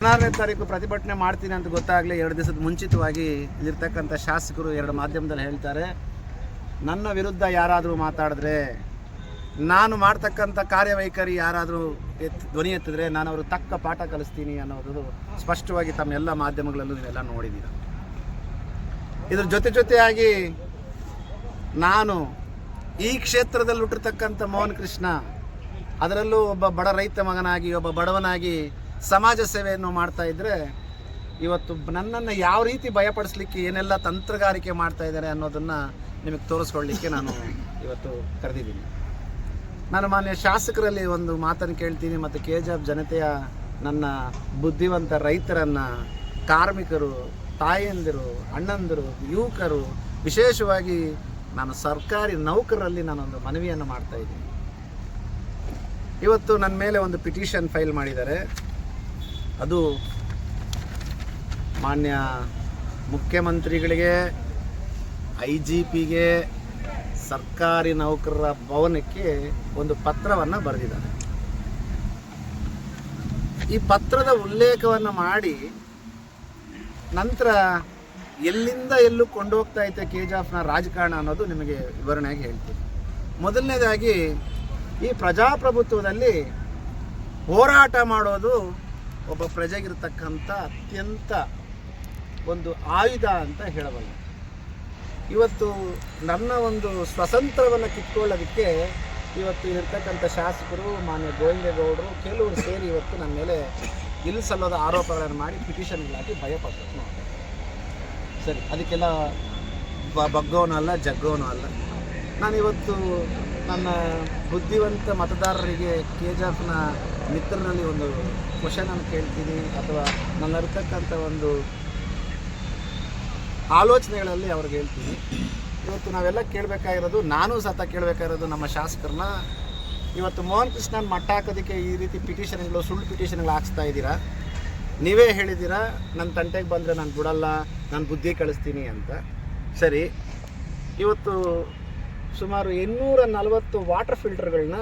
16ನೇ ತಾರೀಕು ಪ್ರತಿಭಟನೆ ಮಾಡ್ತೀನಿ ಅಂತ ಗೊತ್ತಾಗಲಿ 2 ದಿವಸದ ಮುಂಚಿತವಾಗಿ ಇಲ್ಲಿರ್ತಕ್ಕಂಥ ಶಾಸಕರು 2 ಮಾಧ್ಯಮದಲ್ಲಿ ಹೇಳ್ತಾರೆ, ನನ್ನ ವಿರುದ್ಧ ಯಾರಾದರೂ ಮಾತಾಡಿದ್ರೆ, ನಾನು ಮಾಡ್ತಕ್ಕಂಥ ಕಾರ್ಯವೈಖರಿ ಯಾರಾದರೂ ಧ್ವನಿ ಎತ್ತಿದ್ರೆ ನಾನು ಅವರು ತಕ್ಕ ಪಾಠ ಕಲಿಸ್ತೀನಿ ಅನ್ನೋದು ಸ್ಪಷ್ಟವಾಗಿ ತಮ್ಮ ಎಲ್ಲ ಮಾಧ್ಯಮಗಳಲ್ಲೂ ನೀವೆಲ್ಲ ನೋಡಿದ್ದೀರ. ಇದ್ರ ಜೊತೆಯಾಗಿ ನಾನು ಈ ಕ್ಷೇತ್ರದಲ್ಲಿ ಹುಟ್ಟಿರ್ತಕ್ಕಂಥ ಮೋಹನ್ ಕೃಷ್ಣ, ಅದರಲ್ಲೂ ಒಬ್ಬ ಬಡ ರೈತ ಮಗನಾಗಿ, ಒಬ್ಬ ಬಡವನಾಗಿ ಸಮಾಜ ಸೇವೆಯನ್ನು ಮಾಡ್ತಾ ಇದ್ದರೆ, ಇವತ್ತು ನನ್ನನ್ನು ಯಾವ ರೀತಿ ಭಯಪಡಿಸ್ಲಿಕ್ಕೆ ಏನೆಲ್ಲ ತಂತ್ರಗಾರಿಕೆ ಮಾಡ್ತಾ ಇದ್ದಾರೆ ಅನ್ನೋದನ್ನು ನಿಮಗೆ ತೋರಿಸ್ಕೊಳ್ಳಿಕ್ಕೆ ನಾನು ಇವತ್ತು ಕರೆದಿದ್ದೀನಿ. ನಾನು ಮಾನ್ಯ ಶಾಸಕರಲ್ಲಿ ಒಂದು ಮಾತನ್ನು ಕೇಳ್ತೀನಿ, ಮತ್ತು KJF ಜನತೆಯ, ನನ್ನ ಬುದ್ಧಿವಂತ ರೈತರನ್ನು, ಕಾರ್ಮಿಕರು, ತಾಯಂದಿರು, ಅಣ್ಣಂದಿರು, ಯುವಕರು, ವಿಶೇಷವಾಗಿ ನಾನು ಸರ್ಕಾರಿ ನೌಕರರಲ್ಲಿ ನಾನೊಂದು ಮನವಿಯನ್ನು ಮಾಡ್ತಾ ಇದ್ದೀನಿ. ಇವತ್ತು ನನ್ನ ಮೇಲೆ ಒಂದು ಪಿಟಿಷನ್ ಫೈಲ್ ಮಾಡಿದ್ದಾರೆ. ಅದು ಮಾನ್ಯ ಮುಖ್ಯಮಂತ್ರಿಗಳಿಗೆ, IGPಗೆ, ಸರ್ಕಾರಿ ನೌಕರರ ಭವನಕ್ಕೆ ಒಂದು ಪತ್ರವನ್ನು ಬರೆದಿದ್ದಾರೆ. ಈ ಪತ್ರದ ಉಲ್ಲೇಖವನ್ನು ಮಾಡಿ ನಂತರ ಎಲ್ಲಿಂದ ಎಲ್ಲೂ ಕೊಂಡೋಗ್ತಾ ಐತೆ KJFನ ರಾಜಕಾರಣ ಅನ್ನೋದು ನಿಮಗೆ ವಿವರಣೆಯಾಗಿ ಹೇಳ್ತೀನಿ. ಮೊದಲನೇದಾಗಿ, ಈ ಪ್ರಜಾಪ್ರಭುತ್ವದಲ್ಲಿ ಹೋರಾಟ ಮಾಡೋದು ಒಬ್ಬ ಪ್ರಜೆಗಿರ್ತಕ್ಕಂಥ ಅತ್ಯಂತ ಒಂದು ಆಯುಧ ಅಂತ ಹೇಳಬಲ್ಲ. ಇವತ್ತು ನನ್ನ ಒಂದು ಸ್ವತಂತ್ರವನ್ನು ಕಿತ್ಕೊಳ್ಳೋದಕ್ಕೆ ಇವತ್ತು ಇಲ್ಲಿರ್ತಕ್ಕಂಥ ಶಾಸಕರು, ಮಾನ್ಯ ಗೋವಿಂದೇಗೌಡರು, ಕೆಲವರು ಸೇರಿ ಇವತ್ತು ನನ್ನ ಮೇಲೆ ಇಲ್ಲಿಸಲ್ಲದ ಆರೋಪಗಳನ್ನು ಮಾಡಿ ಪಿಟಿಷನ್ಗಳಾಗಿ ಭಯಪಡ್ತಾರೆ. ಸರಿ, ಅದಕ್ಕೆಲ್ಲ ಬಗ್ಗೋನೂ ಅಲ್ಲ, ಜಗ್ಗೋನೂ ಅಲ್ಲ. ನಾನಿವತ್ತು ನನ್ನ ಬುದ್ಧಿವಂತ ಮತದಾರರಿಗೆ, KJFನ ಮಿತ್ರರಲ್ಲಿ ಒಂದು ಕ್ವಶನನ್ನು ಕೇಳ್ತೀನಿ, ಅಥವಾ ನನ್ನಲ್ಲಿರ್ತಕ್ಕಂಥ ಒಂದು ಆಲೋಚನೆಗಳಲ್ಲಿ ಅವ್ರಿಗೆ ಹೇಳ್ತೀನಿ. ಇವತ್ತು ನಾವೆಲ್ಲ ಕೇಳಬೇಕಾಗಿರೋದು, ನಾನು ಸತ ಕೇಳಬೇಕಾಗಿರೋದು ನಮ್ಮ ಶಾಸಕರನ್ನ, ಇವತ್ತು ಮೋಹನ್ ಕೃಷ್ಣನ್ ಮಟ್ಟ ಹಾಕೋದಕ್ಕೆ ಈ ರೀತಿ ಪಿಟಿಷನ್ಗಳು, ಸುಳ್ಳು ಪಿಟಿಷನ್ಗಳು ಹಾಕ್ಸ್ತಾ ಇದ್ದೀರಾ. ನೀವೇ ಹೇಳಿದ್ದೀರಾ, ನನ್ನ ತಂಟೆಗೆ ಬಂದರೆ ನಾನು ಬಿಡಲ್ಲ, ನಾನು ಬುದ್ಧಿ ಕಳಿಸ್ತೀನಿ ಅಂತ. ಸರಿ, ಇವತ್ತು ಸುಮಾರು 840 ವಾಟರ್ ಫಿಲ್ಟರ್ಗಳನ್ನ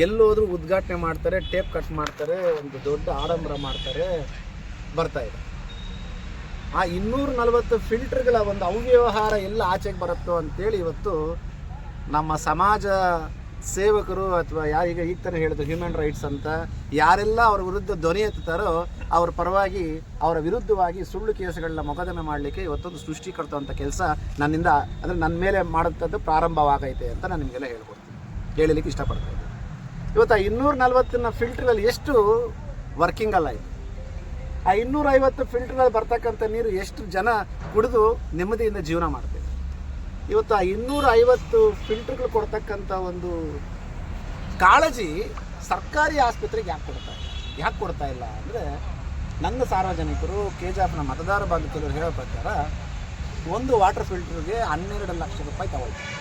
ಎಲ್ಲೋದ್ರೂ ಉದ್ಘಾಟನೆ ಮಾಡ್ತಾರೆ, ಟೇಪ್ ಕಟ್ ಮಾಡ್ತಾರೆ, ಒಂದು ದೊಡ್ಡ ಆಡಂಬರ ಮಾಡ್ತಾರೆ, ಬರ್ತಾಯಿದೆ. ಆ 240 ಫಿಲ್ಟರ್ಗಳ ಒಂದು ಅವ್ಯವಹಾರ ಎಲ್ಲ ಆಚೆಗೆ ಬರುತ್ತೋ ಅಂತೇಳಿ ಇವತ್ತು ನಮ್ಮ ಸಮಾಜ ಸೇವಕರು, ಅಥವಾ ಯಾರೀಗ ಈಗ ತಾನೇ ಹೇಳಿದ್ರು ಹ್ಯೂಮನ್ ರೈಟ್ಸ್ ಅಂತ, ಯಾರೆಲ್ಲ ಅವ್ರ ವಿರುದ್ಧ ಧ್ವನಿ ಎತ್ತುತ್ತಾರೋ ಅವ್ರ ಪರವಾಗಿ, ಅವರ ವಿರುದ್ಧವಾಗಿ ಸುಳ್ಳು ಕೇಸುಗಳನ್ನ ಮೊಕದ್ದಮೆ ಮಾಡಲಿಕ್ಕೆ ಇವತ್ತೊಂದು ಸೃಷ್ಟಿಕರ್ತವಂಥ ಕೆಲಸ ನನ್ನಿಂದ, ಅಂದರೆ ನನ್ನ ಮೇಲೆ ಮಾಡುವಂಥದ್ದು ಪ್ರಾರಂಭವಾಗೈತೆ ಅಂತ ನಾನು ನಿಮಗೆಲ್ಲ ಹೇಳಲಿಕ್ಕೆ ಇಷ್ಟಪಡ್ತಾಯಿದ್ದೆ. ಇವತ್ತು ಆ 240 ಫಿಲ್ಟ್ರಲ್ಲಿ ಎಷ್ಟು ವರ್ಕಿಂಗಲ್ಲ ಇದೆ, ಆ 250 ಫಿಲ್ಟ್ರಲ್ಲಿ ಬರ್ತಕ್ಕಂಥ ನೀರು ಎಷ್ಟು ಜನ ಕುಡಿದು ನೆಮ್ಮದಿಯಿಂದ ಜೀವನ ಮಾಡ್ತೇವೆ. ಇವತ್ತು ಆ 250 ಫಿಲ್ಟರ್ಗಳು ಕೊಡ್ತಕ್ಕಂಥ ಒಂದು ಕಾಳಜಿ ಸರ್ಕಾರಿ ಆಸ್ಪತ್ರೆಗೆ ಯಾಕೆ ಕೊಡ್ತಾ ಇಲ್ಲ ಅಂದರೆ, ನನ್ನ ಸಾರ್ವಜನಿಕರು, KJFನ ಮತದಾರ ಬಾಂಧವರು ಹೇಳೋ ಪ್ರಕಾರ ಒಂದು ವಾಟರ್ ಫಿಲ್ಟರ್ಗೆ 12 ಲಕ್ಷ ರೂಪಾಯಿ ತಗೊಳ್ತಾರೆ.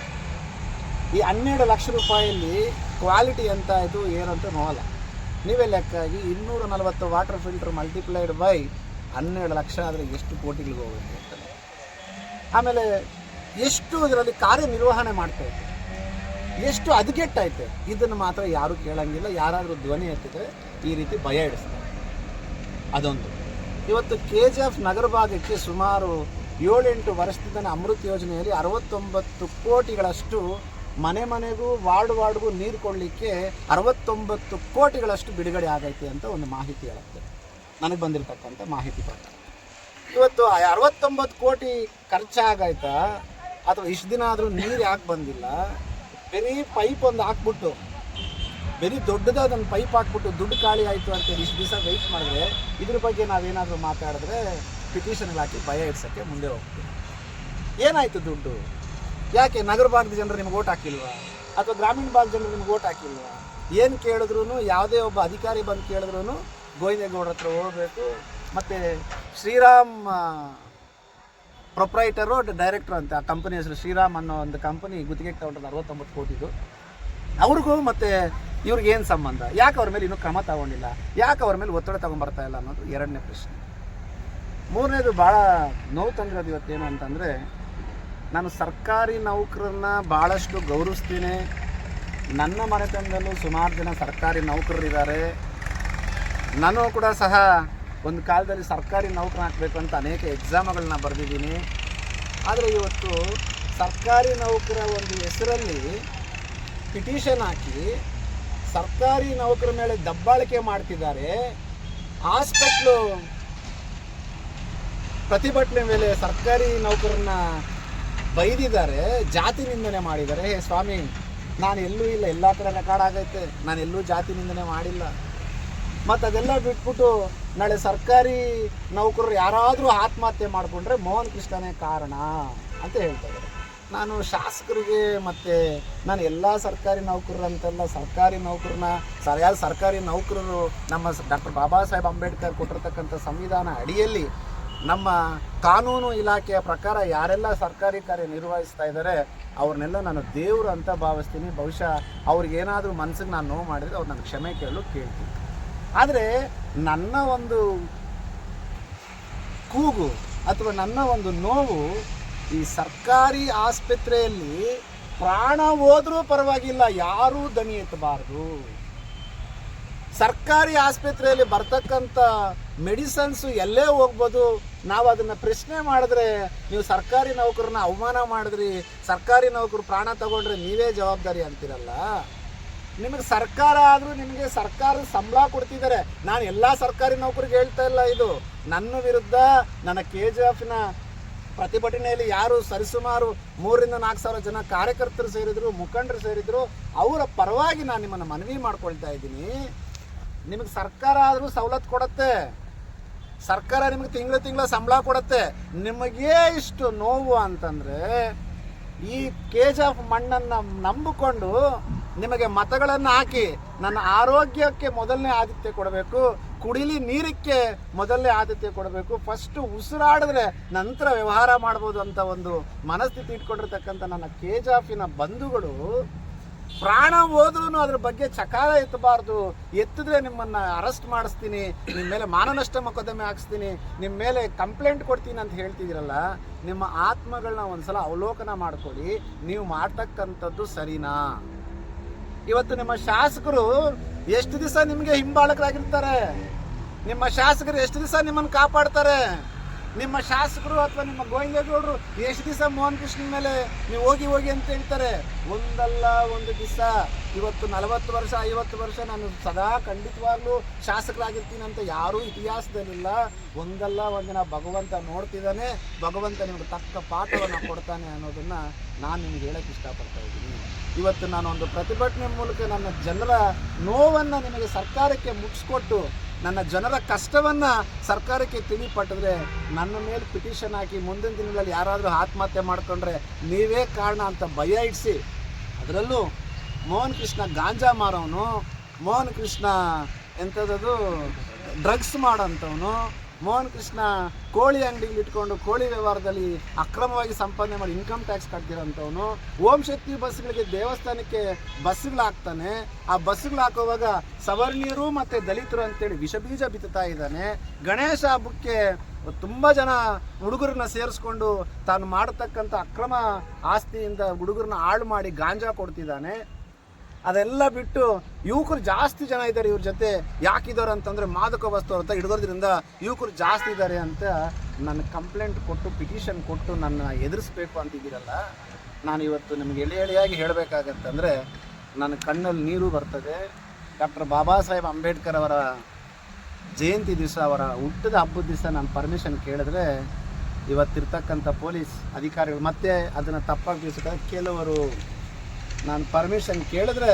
ಈ 12 ಲಕ್ಷ ರೂಪಾಯಲ್ಲಿ ಕ್ವಾಲಿಟಿ ಅಂತ ಇದು ಏನಂತ ನೋಡಲ್ಲ. ನೀವೇ ಲೆಕ್ಕಾಗಿ 240 water filter multiplied by 12 lakh ಆದರೆ ಎಷ್ಟು ಕೋಟಿಗಳಿಗೆ ಹೋಗುತ್ತೆ ಅಂತ. ಆಮೇಲೆ ಎಷ್ಟು ಇದರಲ್ಲಿ ಕಾರ್ಯನಿರ್ವಹಣೆ ಮಾಡ್ತಾಯಿದೆ, ಎಷ್ಟು ಹದಗೆಟ್ಟೈತೆ, ಇದನ್ನು ಮಾತ್ರ ಯಾರೂ ಕೇಳಂಗಿಲ್ಲ. ಯಾರಾದರೂ ಧ್ವನಿ ಎತ್ತಿದ್ರೆ ಈ ರೀತಿ ಭಯ ಇಡಿಸ್ತಾರೆ. ಅದೊಂದು. ಇವತ್ತು KJF ನಗರ ಭಾಗಕ್ಕೆ ಸುಮಾರು 7-8 ವರ್ಷದಿಂದ ಅಮೃತ್ ಯೋಜನೆಯಲ್ಲಿ 69 ಕೋಟಿಗಳಷ್ಟು ಮನೆಗೂ ವಾರ್ಡ್ಗೂ ನೀರು ಕೊಡಲಿಕ್ಕೆ 69 ಕೋಟಿಗಳಷ್ಟು ಬಿಡುಗಡೆ ಆಗೈತೆ ಅಂತ ಒಂದು ಮಾಹಿತಿ ಹೇಳುತ್ತೆ, ನನಗೆ ಬಂದಿರತಕ್ಕಂಥ ಮಾಹಿತಿ ಪ್ರಕಾರ. ಇವತ್ತು 69 ಕೋಟಿ ಖರ್ಚಾಗೈತಾ, ಅಥವಾ ಇಷ್ಟು ದಿನ ಆದರೂ ನೀರು ಯಾಕೆ ಬಂದಿಲ್ಲ? ಬರೀ ಪೈಪ್ ಒಂದು ಹಾಕ್ಬಿಟ್ಟು, ಬರೀ ದೊಡ್ಡದಾದೊಂದು ಪೈಪ್ ಹಾಕ್ಬಿಟ್ಟು ದುಡ್ಡು ಖಾಲಿ ಆಯಿತು ಅಂತೇಳಿ ಇಷ್ಟು ದಿವಸ ವೆಯ್ಟ್ ಮಾಡಿದ್ರೆ, ಇದ್ರ ಬಗ್ಗೆ ನಾವೇನಾದರೂ ಮಾತಾಡಿದ್ರೆ ಪಿಟಿಷನ್ಗಳು ಹಾಕಿ ಭಯ ಇಡ್ಸೋಕ್ಕೆ ಮುಂದೆ ಹೋಗ್ತೀವಿ. ಏನಾಯಿತು ದುಡ್ಡು? ಯಾಕೆ ನಗರ ಭಾಗದ ಜನರು ನಿಮ್ಗೆ ಓಟ್ ಹಾಕಿಲ್ವಾ, ಅಥವಾ ಗ್ರಾಮೀಣ ಭಾಗದ ಜನರು ನಿಮ್ಗೆ ಓಟ್ ಹಾಕಿಲ್ವಾ? ಏನು ಕೇಳಿದ್ರು, ಯಾವುದೇ ಒಬ್ಬ ಅಧಿಕಾರಿ ಬಂದು ಕೇಳಿದ್ರು ಗೋವಿಂದೇಗೌಡರ ಹತ್ರ ಹೋಗಬೇಕು. ಮತ್ತು ಶ್ರೀರಾಮ್ ಪ್ರೊಪ್ರೈಟರು, ಡೈರೆಕ್ಟ್ರು ಅಂತ, ಆ ಕಂಪನಿ ಹೆಸರು ಶ್ರೀರಾಮ್ ಅನ್ನೋ ಒಂದು ಕಂಪನಿ ಗುತ್ತಿಗೆಗೆ ತಗೊಂಡ್ರೆ 69 ಕೋಟಿದು. ಅವ್ರಿಗೂ ಮತ್ತು ಇವ್ರಿಗೇನು ಸಂಬಂಧ? ಯಾಕೆ ಅವ್ರ ಮೇಲೆ ಇನ್ನೂ ಕ್ರಮ ತಗೊಂಡಿಲ್ಲ? ಯಾಕೆ ಅವ್ರ ಮೇಲೆ ಒತ್ತಡ ತೊಗೊಂಬರ್ತಾ ಇಲ್ಲ ಅನ್ನೋದು 2ನೇ ಪ್ರಶ್ನೆ. 3ನೇದು ಭಾಳ ನೋವು ತಂದಿರೋದು ಇವತ್ತೇನು ಅಂತಂದರೆ, ನಾನು ಸರ್ಕಾರಿ ನೌಕರನ್ನ ಭಾಳಷ್ಟು ಗೌರವಿಸ್ತೀನಿ. ನನ್ನ ಮನೆತನದಲ್ಲೂ ಸುಮಾರು ಜನ ಸರ್ಕಾರಿ ನೌಕರರಿದ್ದಾರೆ. ನಾನು ಕೂಡ ಸಹ ಒಂದು ಕಾಲದಲ್ಲಿ ಸರ್ಕಾರಿ ನೌಕರ ಹಾಕಬೇಕು ಅಂತ ಅನೇಕ ಎಕ್ಸಾಮ್ಗಳನ್ನ ಬರೆದಿದ್ದೀನಿ. ಆದರೆ ಇವತ್ತು ಸರ್ಕಾರಿ ನೌಕರ ಒಂದು ಹೆಸರಲ್ಲಿ ಪಿಟಿಷನ್ ಹಾಕಿ ಸರ್ಕಾರಿ ನೌಕರ ಮೇಲೆ ದಬ್ಬಾಳಿಕೆ ಮಾಡ್ತಿದ್ದಾರೆ. ಹಾಸ್ಪಿಟ್ಲು ಪ್ರತಿಭಟನೆ ಮೇಲೆ ಸರ್ಕಾರಿ ನೌಕರನ್ನ ಬೈದಿದ್ದಾರೆ, ಜಾತಿ ನಿಂದನೆ ಮಾಡಿದ್ದಾರೆ. ಹೇ ಸ್ವಾಮಿ, ನಾನು ಎಲ್ಲೂ ಇಲ್ಲ, ಎಲ್ಲ ಕಡೆ ರೆಕಾರ್ಡ್ ಆಗೈತೆ, ನಾನು ಎಲ್ಲೂ ಜಾತಿ ನಿಂದನೆ ಮಾಡಿಲ್ಲ. ಮತ್ತು ಅದೆಲ್ಲ ಬಿಟ್ಬಿಟ್ಟು ನಾಳೆ ಸರ್ಕಾರಿ ನೌಕರರು ಯಾರಾದರೂ ಆತ್ಮಹತ್ಯೆ ಮಾಡಿಕೊಂಡ್ರೆ ಮೋಹನ್ ಕೃಷ್ಣನೇ ಕಾರಣ ಅಂತ ಹೇಳ್ತಾರೆ. ನಾನು ಶಾಸಕರಿಗೆ ಮತ್ತು ನಾನು ಎಲ್ಲ ಸರ್ಕಾರಿ ನೌಕರರು ಅಂತೆಲ್ಲ, ಸರ್ಕಾರಿ ನೌಕರನ್ನ ಸರಿಯಾದ ಸರ್ಕಾರಿ ನೌಕರರು ನಮ್ಮ ಡಾಕ್ಟರ್ ಬಾಬಾ ಸಾಹೇಬ್ ಅಂಬೇಡ್ಕರ್ ಕೊಟ್ಟಿರ್ತಕ್ಕಂಥ ಸಂವಿಧಾನ ಅಡಿಯಲ್ಲಿ ನಮ್ಮ ಕಾನೂನು ಇಲಾಖೆಯ ಪ್ರಕಾರ ಯಾರೆಲ್ಲ ಸರ್ಕಾರಿ ಕಾರ್ಯ ನಿರ್ವಹಿಸ್ತಾ ಇದ್ದಾರೆ ಅವ್ರನ್ನೆಲ್ಲ ನಾನು ದೇವರು ಅಂತ ಭಾವಿಸ್ತೀನಿ. ಬಹುಶಃ ಅವ್ರಿಗೇನಾದರೂ ಮನಸ್ಸಿಗೆ ನಾನು ನೋವು ಮಾಡಿದರೆ ಅವ್ರು ನಾನು ಕ್ಷಮೆ ಕೇಳಲು ಕೇಳ್ತೀನಿ. ಆದರೆ ನನ್ನ ಒಂದು ಕೂಗು ಅಥವಾ ನನ್ನ ಒಂದು ನೋವು, ಈ ಸರ್ಕಾರಿ ಆಸ್ಪತ್ರೆಯಲ್ಲಿ ಪ್ರಾಣ ಹೋದರೂ ಪರವಾಗಿಲ್ಲ, ಯಾರೂ ದನಿ ಎತ್ತಬಾರ್ದು. ಸರ್ಕಾರಿ ಆಸ್ಪತ್ರೆಯಲ್ಲಿ ಬರ್ತಕ್ಕಂಥ ಮೆಡಿಸನ್ಸು ಎಲ್ಲೇ ಹೋಗ್ಬೋದು, ನಾವು ಅದನ್ನು ಪ್ರಶ್ನೆ ಮಾಡಿದ್ರೆ ನೀವು ಸರ್ಕಾರಿ ನೌಕರನ್ನ ಅವಮಾನ ಮಾಡಿದ್ರಿ, ಸರ್ಕಾರಿ ನೌಕರು ಪ್ರಾಣ ತಗೊಂಡ್ರೆ ನೀವೇ ಜವಾಬ್ದಾರಿ ಅಂತೀರಲ್ಲ. ನಿಮಗೆ ಸರ್ಕಾರ ಆದರೂ ನಿಮಗೆ ಸರ್ಕಾರದ ಸಂಬಳ ಕೊಡ್ತಿದ್ದಾರೆ. ನಾನು ಎಲ್ಲ ಸರ್ಕಾರಿ ನೌಕರಿಗೆ ಹೇಳ್ತಾ ಇಲ್ಲ, ಇದು ನನ್ನ ವಿರುದ್ಧ ನನ್ನ KGFನ ಪ್ರತಿಭಟನೆಯಲ್ಲಿ ಯಾರು ಸರಿಸುಮಾರು 3,000-4,000 ಜನ ಕಾರ್ಯಕರ್ತರು ಸೇರಿದ್ರು, ಮುಖಂಡರು ಸೇರಿದ್ರು, ಅವರ ಪರವಾಗಿ ನಾನು ನಿಮ್ಮನ್ನು ಮನವಿ ಮಾಡ್ಕೊಳ್ತಾ ಇದ್ದೀನಿ. ನಿಮಗೆ ಸರ್ಕಾರ ಆದರೂ ಸವಲತ್ತು ಕೊಡುತ್ತೆ, ಸರ್ಕಾರ ನಿಮಗೆ ತಿಂಗಳ ಸಂಬಳ ಕೊಡುತ್ತೆ. ನಿಮಗೇ ಇಷ್ಟು ನೋವು ಅಂತಂದರೆ ಈ KGF ಮಣ್ಣನ್ನು ನಂಬಿಕೊಂಡು ನಿಮಗೆ ಮತಗಳನ್ನು ಹಾಕಿ ನನ್ನ ಆರೋಗ್ಯಕ್ಕೆ ಮೊದಲನೇ ಆದ್ಯತೆ ಕೊಡಬೇಕು, ಕುಡಿಲಿ ನೀರಕ್ಕೆ ಮೊದಲನೇ ಆದ್ಯತೆ ಕೊಡಬೇಕು, ಫಸ್ಟು ಉಸಿರಾಡಿದ್ರೆ ನಂತರ ವ್ಯವಹಾರ ಮಾಡ್ಬೋದು ಅಂತ ಒಂದು ಮನಸ್ಥಿತಿ ಇಟ್ಕೊಂಡಿರ್ತಕ್ಕಂಥ ನನ್ನ KGFನ ಬಂಧುಗಳು ಪ್ರಾಣ ಹೋದ್ರೂ ಅದ್ರ ಬಗ್ಗೆ ಚಕಾರ ಎತ್ತಬಾರ್ದು. ಎತ್ತಿದ್ರೆ ನಿಮ್ಮನ್ನು ಅರೆಸ್ಟ್ ಮಾಡಿಸ್ತೀನಿ, ನಿಮ್ಮ ಮೇಲೆ ಮಾನನಷ್ಟ ಮೊಕದ್ದಮೆ ಹಾಕ್ಸ್ತೀನಿ, ನಿಮ್ಮ ಮೇಲೆ ಕಂಪ್ಲೇಂಟ್ ಕೊಡ್ತೀನಿ ಅಂತ ಹೇಳ್ತಿದ್ದೀರಲ್ಲ, ನಿಮ್ಮ ಆತ್ಮಗಳನ್ನ ಒಂದ್ಸಲ ಅವಲೋಕನ ಮಾಡ್ಕೊಳ್ಳಿ. ನೀವು ಮಾಡ್ತಕ್ಕಂಥದ್ದು ಸರಿನಾ? ಇವತ್ತು ನಿಮ್ಮ ಶಾಸಕರು ಎಷ್ಟು ದಿವಸ ನಿಮಗೆ ಹಿಂಬಾಲಕರಾಗಿರ್ತಾರೆ? ನಿಮ್ಮ ಶಾಸಕರು ಎಷ್ಟು ದಿವಸ ನಿಮ್ಮನ್ನು ಕಾಪಾಡ್ತಾರೆ? ನಿಮ್ಮ ಶಾಸಕರು ಅಥವಾ ನಿಮ್ಮ ಗೋವಿಂದೇಗೌಡರು ಎಷ್ಟು ದಿವಸ ಮೋಹನ್ ಕೃಷ್ಣನ್ ಮೇಲೆ ನೀವು ಹೋಗಿ ಅಂತ ಹೇಳ್ತಾರೆ? ಒಂದಲ್ಲ ಒಂದು ದಿವಸ. ಇವತ್ತು 40 ವರ್ಷ 50 ವರ್ಷ ನಾನು ಸದಾ ಖಂಡಿತವಾಗ್ಲೂ ಶಾಸಕರಾಗಿರ್ತೀನಿ ಅಂತ ಯಾರೂ ಇತಿಹಾಸದಲ್ಲಿಲ್ಲ. ಒಂದಲ್ಲ ಒಂದಿನ ಭಗವಂತ ನೋಡ್ತಿದ್ದಾನೆ, ಭಗವಂತ ನಿಮಗೆ ತಕ್ಕ ಪಾಠವನ್ನು ಕೊಡ್ತಾನೆ ಅನ್ನೋದನ್ನು ನಾನು ನಿಮ್ಗೆ ಹೇಳಕ್ಕೆ ಇಷ್ಟಪಡ್ತಾ ಇದ್ದೀನಿ. ಇವತ್ತು ನಾನು ಒಂದು ಪ್ರತಿಭಟನೆ ಮೂಲಕ ನನ್ನ ಜನರ ನೋವನ್ನು ನಿಮಗೆ ಸರ್ಕಾರಕ್ಕೆ ಮುಗಿಸ್ಕೊಟ್ಟು ನನ್ನ ಜನರ ಕಷ್ಟವನ್ನು ಸರ್ಕಾರಕ್ಕೆ ತಿಳಿಪಟ್ಟಿದ್ರೆ ನನ್ನ ಮೇಲೆ ಪಿಟಿಷನ್ ಹಾಕಿ ಮುಂದಿನ ದಿನಗಳಲ್ಲಿ ಯಾರಾದರೂ ಆತ್ಮಹತ್ಯೆ ಮಾಡಿಕೊಂಡ್ರೆ ನೀವೇ ಕಾರಣ ಅಂತ ಭಯ ಇಡಿಸಿ, ಅದರಲ್ಲೂ ಮೋಹನ್ ಕೃಷ್ಣ ಗಾಂಜಾ ಮಾರೋನು, ಮೋಹನ್ ಕೃಷ್ಣ ಎಂಥದ್ದು ಡ್ರಗ್ಸ್ ಮಾಡೋಂಥವನು, ಮೋಹನ್ ಕೃಷ್ಣ ಕೋಳಿ ಅಂಗಡಿಗೆ ಇಟ್ಕೊಂಡು ಕೋಳಿ ವ್ಯವಹಾರದಲ್ಲಿ ಅಕ್ರಮವಾಗಿ ಸಂಪಾದನೆ ಮಾಡಿ ಇನ್ಕಮ್ ಟ್ಯಾಕ್ಸ್ ಕಟ್ತಿರೋಂಥವನು, ಓಂ ಶಕ್ತಿ ಬಸ್ಗಳಿಗೆ ದೇವಸ್ಥಾನಕ್ಕೆ ಬಸ್ಗಳು ಹಾಕ್ತಾನೆ. ಆ ಬಸ್ಗಳು ಹಾಕುವಾಗ ಸವರ್ಣೀಯರು ಮತ್ತು ದಲಿತರು ಅಂತೇಳಿ ವಿಷಬೀಜ ಬಿತ್ತುತ್ತಾ ಇದ್ದಾನೆ. ಗಣೇಶ ಹಬ್ಬಕ್ಕೆ ತುಂಬ ಜನ ಹುಡುಗರನ್ನ ಸೇರಿಸ್ಕೊಂಡು ತಾನು ಮಾಡತಕ್ಕಂಥ ಅಕ್ರಮ ಆಸ್ತಿಯಿಂದ ಹುಡುಗರನ್ನ ಹಾಳು ಮಾಡಿ ಗಾಂಜಾ ಕೊಡ್ತಿದ್ದಾನೆ. ಅದೆಲ್ಲ ಬಿಟ್ಟು ಯುವಕರು ಜಾಸ್ತಿ ಜನ ಇದ್ದಾರೆ ಇವ್ರ ಜೊತೆ. ಯಾಕಿದ್ದಾರೆ ಅಂತಂದರೆ ಮಾದಕ ವಸ್ತು ಅಂತ ಹಿಡಿದೋದ್ರಿಂದ ಯುವಕರು ಜಾಸ್ತಿ ಇದ್ದಾರೆ ಅಂತ ನನ್ನ ಕಂಪ್ಲೇಂಟ್ ಕೊಟ್ಟು ಪಿಟಿಷನ್ ಕೊಟ್ಟು ನನ್ನ ಎದುರಿಸ್ಬೇಕು ಅಂತಿದ್ದೀರಲ್ಲ, ನಾನು ಇವತ್ತು ನಿಮಗೆ ಎಳೆಯಾಗಿ ಹೇಳಬೇಕಾಗತ್ತಂದರೆ ನನ್ನ ಕಣ್ಣಲ್ಲಿ ನೀರು ಬರ್ತದೆ. ಡಾಕ್ಟರ್ ಬಾಬಾ ಸಾಹೇಬ್ ಅಂಬೇಡ್ಕರ್ ಅವರ ಜಯಂತಿ ದಿವಸ, ಅವರ ಹುಟ್ಟಿದ ಹಬ್ಬದ ದಿವಸ ನಾನು ಪರ್ಮಿಷನ್ ಕೇಳಿದ್ರೆ ಇವತ್ತಿರ್ತಕ್ಕಂಥ ಪೊಲೀಸ್ ಅಧಿಕಾರಿಗಳು ಮತ್ತೆ ಅದನ್ನು ತಪ್ಪಾಗಿ ತಿಳಿಸಿದಾಗ ಕೆಲವರು ನಾನು ಪರ್ಮಿಷನ್ ಕೇಳಿದ್ರೆ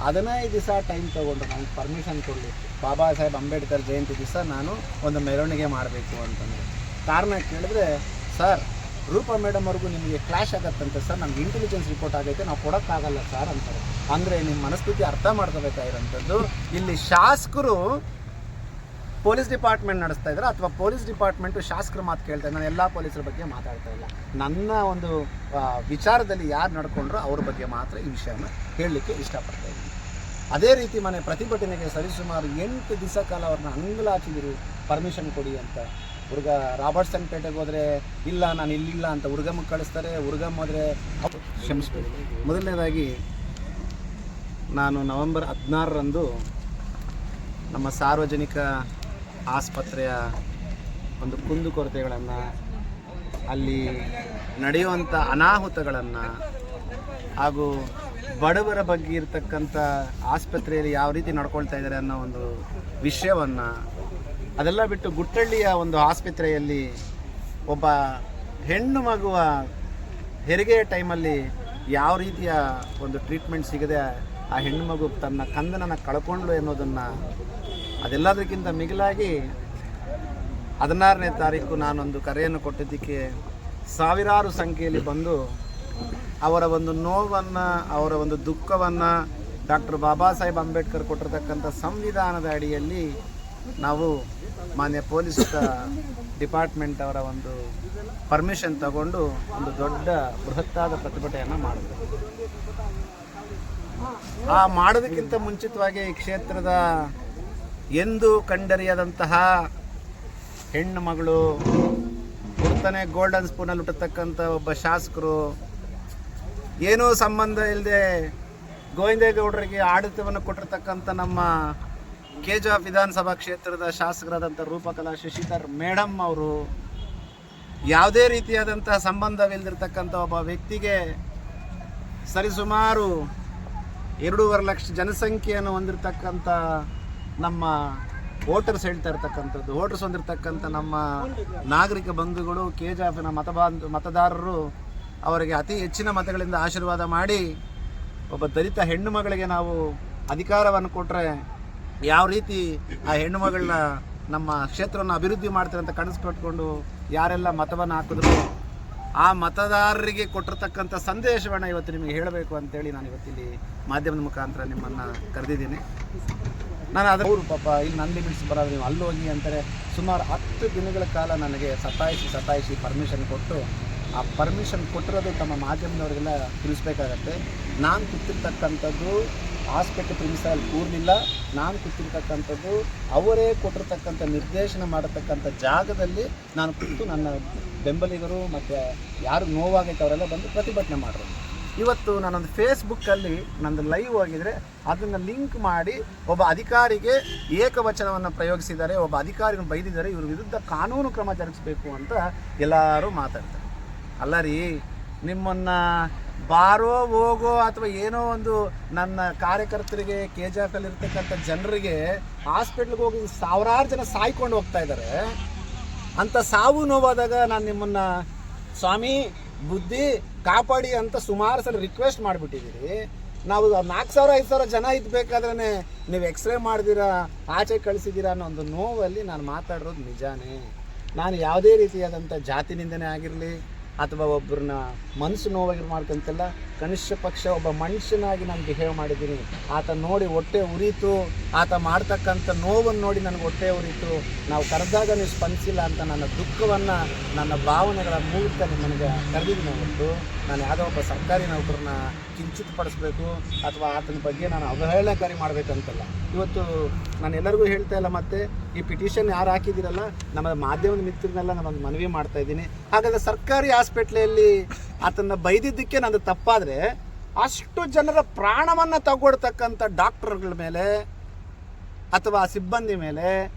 15 ದಿವಸ ಟೈಮ್ ತೊಗೊಂಡು ನಾನು ಪರ್ಮಿಷನ್ ಕೊಡಲಿಕ್ಕೆ. ಬಾಬಾ ಸಾಹೇಬ್ ಅಂಬೇಡ್ಕರ್ ಜಯಂತಿ ದಿವಸ ನಾನು ಒಂದು ಮೆರವಣಿಗೆ ಮಾಡಬೇಕು ಅಂತಂದರೆ ಕಾರಣ ಕೇಳಿದ್ರೆ, ಸರ್ ರೂಪಾ ಮೇಡಮ್ ಅವ್ರಿಗೂ ನಿಮಗೆ ಕ್ಲಾಶ್ ಆಗತ್ತಂತೆ ಸರ್, ನಮ್ಗೆ ಇಂಟೆಲಿಜೆನ್ಸ್ ರಿಪೋರ್ಟ್ ಆಗೈತೆ, ನಾವು ಕೊಡೋಕ್ಕಾಗಲ್ಲ ಸರ್ ಅಂತಾರೆ. ಅಂದರೆ ನಿಮ್ಮ ಮನಸ್ಥಿತಿ ಅರ್ಥ ಮಾಡ್ಕೋಬೇಕಾಗಿರೋಂಥದ್ದು. ಇಲ್ಲಿ ಶಾಸಕರು ಪೊಲೀಸ್ ಡಿಪಾರ್ಟ್ಮೆಂಟ್ ನಡೆಸ್ತಾ ಇದ್ದಾರೆ ಅಥವಾ ಪೊಲೀಸ್ ಡಿಪಾರ್ಟ್ಮೆಂಟು ಶಾಸಕರು ಮಾತು ಕೇಳ್ತಾ ಇದ್ದಾರೆ. ನಾನು ಎಲ್ಲ ಪೊಲೀಸರ ಬಗ್ಗೆ ಮಾತಾಡ್ತಾ ಇಲ್ಲ, ನನ್ನ ಒಂದು ವಿಚಾರದಲ್ಲಿ ಯಾರು ನಡ್ಕೊಂಡ್ರೋ ಅವ್ರ ಬಗ್ಗೆ ಮಾತ್ರ ಈ ವಿಷಯನ ಹೇಳಲಿಕ್ಕೆ ಇಷ್ಟಪಡ್ತಾ ಇದ್ದೀನಿ. ಅದೇ ರೀತಿ ಮನೆ ಪ್ರತಿಭಟನೆಗೆ ಸರಿಸುಮಾರು 8 ದಿವಸ ಕಾಲ ಅವ್ರನ್ನ ಅಂಗಲಾಚಿದ್ರು ಪರ್ಮಿಷನ್ ಕೊಡಿ ಅಂತ. ಹುಡುಗ ರಾಬರ್ಟ್ಸನ್ ಪೇಟೆಗೆ ಹೋದರೆ ಇಲ್ಲ ನಾನು ಇಲ್ಲಿಲ್ಲ ಅಂತ ಹುಡುಗಮ್ಮಗೆ ಕಳಿಸ್ತಾರೆ. ಹುಡುಗಮ್ಮ ಹೋದರೆ ಕ್ಷಮಿಸ್ಬೇಕು. ಮೊದಲನೇದಾಗಿ ನಾನು ನವೆಂಬರ್ 16ರಂದು ನಮ್ಮ ಸಾರ್ವಜನಿಕ ಆಸ್ಪತ್ರೆಯ ಒಂದು ಕುಂದುಕೊರತೆಗಳನ್ನು, ಅಲ್ಲಿ ನಡೆಯುವಂಥ ಅನಾಹುತಗಳನ್ನು ಹಾಗೂ ಬಡವರ ಬಗ್ಗೆ ಇರತಕ್ಕಂಥ ಆಸ್ಪತ್ರೆಯಲ್ಲಿ ಯಾವ ರೀತಿ ನಡ್ಕೊಳ್ತಾ ಇದ್ದಾರೆ ಅನ್ನೋ ಒಂದು ವಿಷಯವನ್ನು, ಅದೆಲ್ಲ ಬಿಟ್ಟು ಗುಟ್ಟಳ್ಳಿಯ ಒಂದು ಆಸ್ಪತ್ರೆಯಲ್ಲಿ ಒಬ್ಬ ಹೆಣ್ಣು ಮಗುವ ಹೆರಿಗೆಯ ಟೈಮಲ್ಲಿ ಯಾವ ರೀತಿಯ ಒಂದು ಟ್ರೀಟ್ಮೆಂಟ್ ಸಿಗದೆ ಆ ಹೆಣ್ಣು ಮಗು ತನ್ನ ಕಂದನನ್ನು ಕಳ್ಕೊಂಡ್ಲು ಎನ್ನುವುದನ್ನು, ಅದೆಲ್ಲದಕ್ಕಿಂತ ಮಿಗಿಲಾಗಿ 16ನೇ ತಾರೀಕು ನಾನೊಂದು ಕರೆಯನ್ನು ಕೊಟ್ಟಿದ್ದಕ್ಕೆ ಸಾವಿರಾರು ಸಂಖ್ಯೆಯಲ್ಲಿ ಬಂದು ಅವರ ಒಂದು ನೋವನ್ನು, ಅವರ ಒಂದು ದುಃಖವನ್ನು ಡಾಕ್ಟರ್ ಬಾಬಾ ಸಾಹೇಬ್ ಅಂಬೇಡ್ಕರ್ ಕೊಟ್ಟಿರ್ತಕ್ಕಂಥ ಸಂವಿಧಾನದ ಅಡಿಯಲ್ಲಿ ನಾವು ಮಾನ್ಯ ಪೊಲೀಸ್ ಡಿಪಾರ್ಟ್ಮೆಂಟ್ ಅವರ ಒಂದು ಪರ್ಮಿಷನ್ ತಗೊಂಡು ಒಂದು ದೊಡ್ಡ ಬೃಹತ್ತಾದ ಪ್ರತಿಭಟನೆಯನ್ನು ಮಾಡಿದ್ರು. ಆ ಮಾಡೋದಕ್ಕಿಂತ ಮುಂಚಿತವಾಗಿ ಈ ಕ್ಷೇತ್ರದ ಎಂದು ಕಂಡರಿಯದಂತಹ ಹೆಣ್ಣು ಮಗಳು, ಹುಡ್ತಾನೆ ಗೋಲ್ಡನ್ ಸ್ಪೂನಲ್ಲಿ ಹುಟ್ಟತಕ್ಕಂಥ ಒಬ್ಬ ಶಾಸಕರು, ಏನೂ ಸಂಬಂಧ ಇಲ್ಲದೆ ಗೋವಿಂದೇಗೌಡರಿಗೆ ಆಡಳಿತವನ್ನು ಕೊಟ್ಟಿರ್ತಕ್ಕಂಥ ನಮ್ಮ KJF ವಿಧಾನಸಭಾ ಕ್ಷೇತ್ರದ ಶಾಸಕರಾದಂಥ ರೂಪಕಲಾ ಶಶಿಧರ್ ಮೇಡಮ್ ಅವರು ಯಾವುದೇ ರೀತಿಯಾದಂಥ ಸಂಬಂಧವಿಲ್ಲದಿರ್ತಕ್ಕಂಥ ಒಬ್ಬ ವ್ಯಕ್ತಿಗೆ ಸರಿಸುಮಾರು 2.5 ಲಕ್ಷ ಜನಸಂಖ್ಯೆಯನ್ನು ಹೊಂದಿರತಕ್ಕಂಥ ನಮ್ಮ ವೋಟರ್ಸ್ ಹೊಂದಿರತಕ್ಕಂಥ ನಮ್ಮ ನಾಗರಿಕ ಬಂಧುಗಳು, KJFನ ಮತದಾರರು ಅವರಿಗೆ ಅತಿ ಹೆಚ್ಚಿನ ಮತಗಳಿಂದ ಆಶೀರ್ವಾದ ಮಾಡಿ ಒಬ್ಬ ದಲಿತ ಹೆಣ್ಣು ಮಗಳಿಗೆ ನಾವು ಅಧಿಕಾರವನ್ನು ಕೊಟ್ಟರೆ ಯಾವ ರೀತಿ ಆ ಹೆಣ್ಣು ಮಗಳನ್ನ ನಮ್ಮ ಕ್ಷೇತ್ರವನ್ನು ಅಭಿವೃದ್ಧಿ ಮಾಡ್ತಾರೆ ಅಂತ ಕನಸು ಕಟ್ಕೊಂಡು ಯಾರೆಲ್ಲ ಮತವನ್ನು ಹಾಕಿದ್ರು ಆ ಮತದಾರರಿಗೆ ಕೊಟ್ಟಿರ್ತಕ್ಕಂಥ ಸಂದೇಶವನ್ನು ಇವತ್ತು ನಿಮಗೆ ಹೇಳಬೇಕು ಅಂತೇಳಿ ನಾನು ಇವತ್ತಿಲ್ಲಿ ಮಾಧ್ಯಮದ ಮುಖಾಂತರ ನಿಮ್ಮನ್ನು ಕರೆದಿದ್ದೀನಿ. ನಾನು ಅವರು ಪಾಪ ಇಲ್ಲಿ ನನ್ನ ಲಿಮಿಟ್ಸ್ ಬರೋದು, ನೀವು ಅಲ್ಲಿ ಹೋಗಿ ಅಂತಾರೆ. ಸುಮಾರು 10 ದಿನಗಳ ಕಾಲ ನನಗೆ ಸತಾಯಿಸಿ ಪರ್ಮಿಷನ್ ಕೊಟ್ಟು, ಆ ಪರ್ಮಿಷನ್ ಕೊಟ್ಟಿರೋದು ತಮ್ಮ ಮಾಧ್ಯಮದವರಿಗೆಲ್ಲ ತಿಳಿಸ್ಬೇಕಾಗತ್ತೆ. ನಾನು ಕೂತಿರ್ತಕ್ಕಂಥದ್ದು ಹಾಸ್ಪಿಟಲ್ ಪ್ರಿನ್ಸಿಪಲ್ ಕೂರಲಿಲ್ಲ, ನಾನು ಕೂತಿರ್ತಕ್ಕಂಥದ್ದು ಅವರೇ ಕೊಟ್ಟಿರ್ತಕ್ಕಂಥ ನಿರ್ದೇಶನ ಮಾಡತಕ್ಕಂಥ ಜಾಗದಲ್ಲಿ ನಾನು ಕೂತು ನನ್ನ ಬೆಂಬಲಿಗರು ಮತ್ತು ಯಾರು ನೋವಾಗೈತೆ ಅವರೆಲ್ಲ ಬಂದು ಪ್ರತಿಭಟನೆ ಮಾಡೋದು. ಇವತ್ತು ನಾನೊಂದು ಫೇಸ್ಬುಕ್ಕಲ್ಲಿ ನಂದು ಲೈವ್ ಹೋಗಿದರೆ ಅದನ್ನು ಲಿಂಕ್ ಮಾಡಿ ಒಬ್ಬ ಅಧಿಕಾರಿಗೆ ಏಕವಚನವನ್ನು ಪ್ರಯೋಗಿಸಿದ್ದಾರೆ, ಒಬ್ಬ ಅಧಿಕಾರಿಯನ್ನು ಬೈದಿದ್ದಾರೆ, ಇವ್ರ ವಿರುದ್ಧ ಕಾನೂನು ಕ್ರಮ ಜರುಗಿಸಬೇಕು ಅಂತ ಎಲ್ಲರೂ ಮಾತಾಡ್ತಾರೆ. ಅಲ್ಲ ರೀ, ನಿಮ್ಮನ್ನು ಬಾರೋ ಹೋಗೋ ಅಥವಾ ಏನೋ ಒಂದು ನನ್ನ ಕಾರ್ಯಕರ್ತರಿಗೆ KJFಲ್ಲಿ ಇರ್ತಕ್ಕಂಥ ಜನರಿಗೆ ಹಾಸ್ಪಿಟ್ಲಿಗೆ ಹೋಗಿ ಸಾವಿರಾರು ಜನ ಸಾಯ್ಕೊಂಡು ಹೋಗ್ತಾ ಇದ್ದಾರೆ. ಅಂಥ ಸಾವು ನೋವಾದಾಗ ನಾನು ನಿಮ್ಮನ್ನು ಸ್ವಾಮಿ ಬುದ್ಧಿ ಕಾಪಾಡಿ ಅಂತ ಸುಮಾರು ಸಲ ರಿಕ್ವೆಸ್ಟ್ ಮಾಡಿಬಿಟ್ಟಿದ್ದೀರಿ. ನಾವು 4,000-5,000 ಜನ ಇದ್ಬೇಕಾದ್ರೆ ನೀವು ಎಕ್ಸ್ರೇ ಮಾಡಿದಿರಾ, ಆಚೆ ಕಳಿಸಿದ್ದೀರಾ ಅನ್ನೋ ಒಂದು ನೋವಲ್ಲಿ ನಾನು ಮಾತಾಡಿರೋದು ನಿಜಾನೇ. ನಾನು ಯಾವುದೇ ರೀತಿಯಾದಂಥ ಜಾತಿನಿಂದನೇ ಆಗಿರಲಿ ಅಥವಾ ಒಬ್ಬರನ್ನ ಮನಸ್ಸು ನೋವಾಗಿ ಮಾಡ್ಕೊಂತಲ್ಲ, ಕನಿಷ್ಠ ಪಕ್ಷ ಒಬ್ಬ ಮನುಷ್ಯನಾಗಿ ನಾನು ಬಿಹೇವ್ ಮಾಡಿದ್ದೀನಿ. ಆತ ನೋಡಿ ಹೊಟ್ಟೆ ಉರಿತು, ಆತ ಮಾಡ್ತಕ್ಕಂಥ ನೋವನ್ನು ನೋಡಿ ನನಗೆ ಹೊಟ್ಟೆ ಉರಿತು. ನಾವು ಕರೆದಾಗ ನೀವು ಸ್ಪಂದಿಸಿಲ್ಲ ಅಂತ ನನ್ನ ದುಃಖವನ್ನು, ನನ್ನ ಭಾವನೆಗಳ ಮೂಲಕ ನನಗೆ ಕರೆದಿದ್ದೀನಿ. ಹೊರತು ನಾನು ಯಾವುದೋ ಒಬ್ಬ ಸರ್ಕಾರಿ ನೌಕರನ್ನ ಕಿಂಚಿತ್ ಪಡಿಸ್ಬೇಕು ಅಥವಾ ಆತನ ಬಗ್ಗೆ ನಾನು ಅವಹೇಳನಕಾರಿ ಮಾಡಬೇಕಂತಲ್ಲ. ಇವತ್ತು ನಾನು ಎಲ್ಲರಿಗೂ ಹೇಳ್ತಾ ಇಲ್ಲ, ಮತ್ತು ಈ ಪಿಟಿಷನ್ ಯಾರು ಹಾಕಿದ್ದೀರಲ್ಲ, ನಮ್ಮ ಮಾಧ್ಯಮದ ಮಿತ್ರನೆಲ್ಲ ನಾನೊಂದು ಮನವಿ ಮಾಡ್ತಾಯಿದ್ದೀನಿ. ಹಾಗಾದರೆ ಸರ್ಕಾರಿ ಹಾಸ್ಪಿಟ್ಲಲ್ಲಿ ಆತನ್ನು ಬೈದಿದ್ದಕ್ಕೆ ನಂದು ತಪ್ಪಾದರೆ, ಅಷ್ಟು ಜನರ ಪ್ರಾಣವನ್ನು ತಗೊಳ್ತಕ್ಕಂಥ ಡಾಕ್ಟರ್ಗಳ ಮೇಲೆ ಅಥವಾ ಸಿಬ್ಬಂದಿ ಮೇಲೆ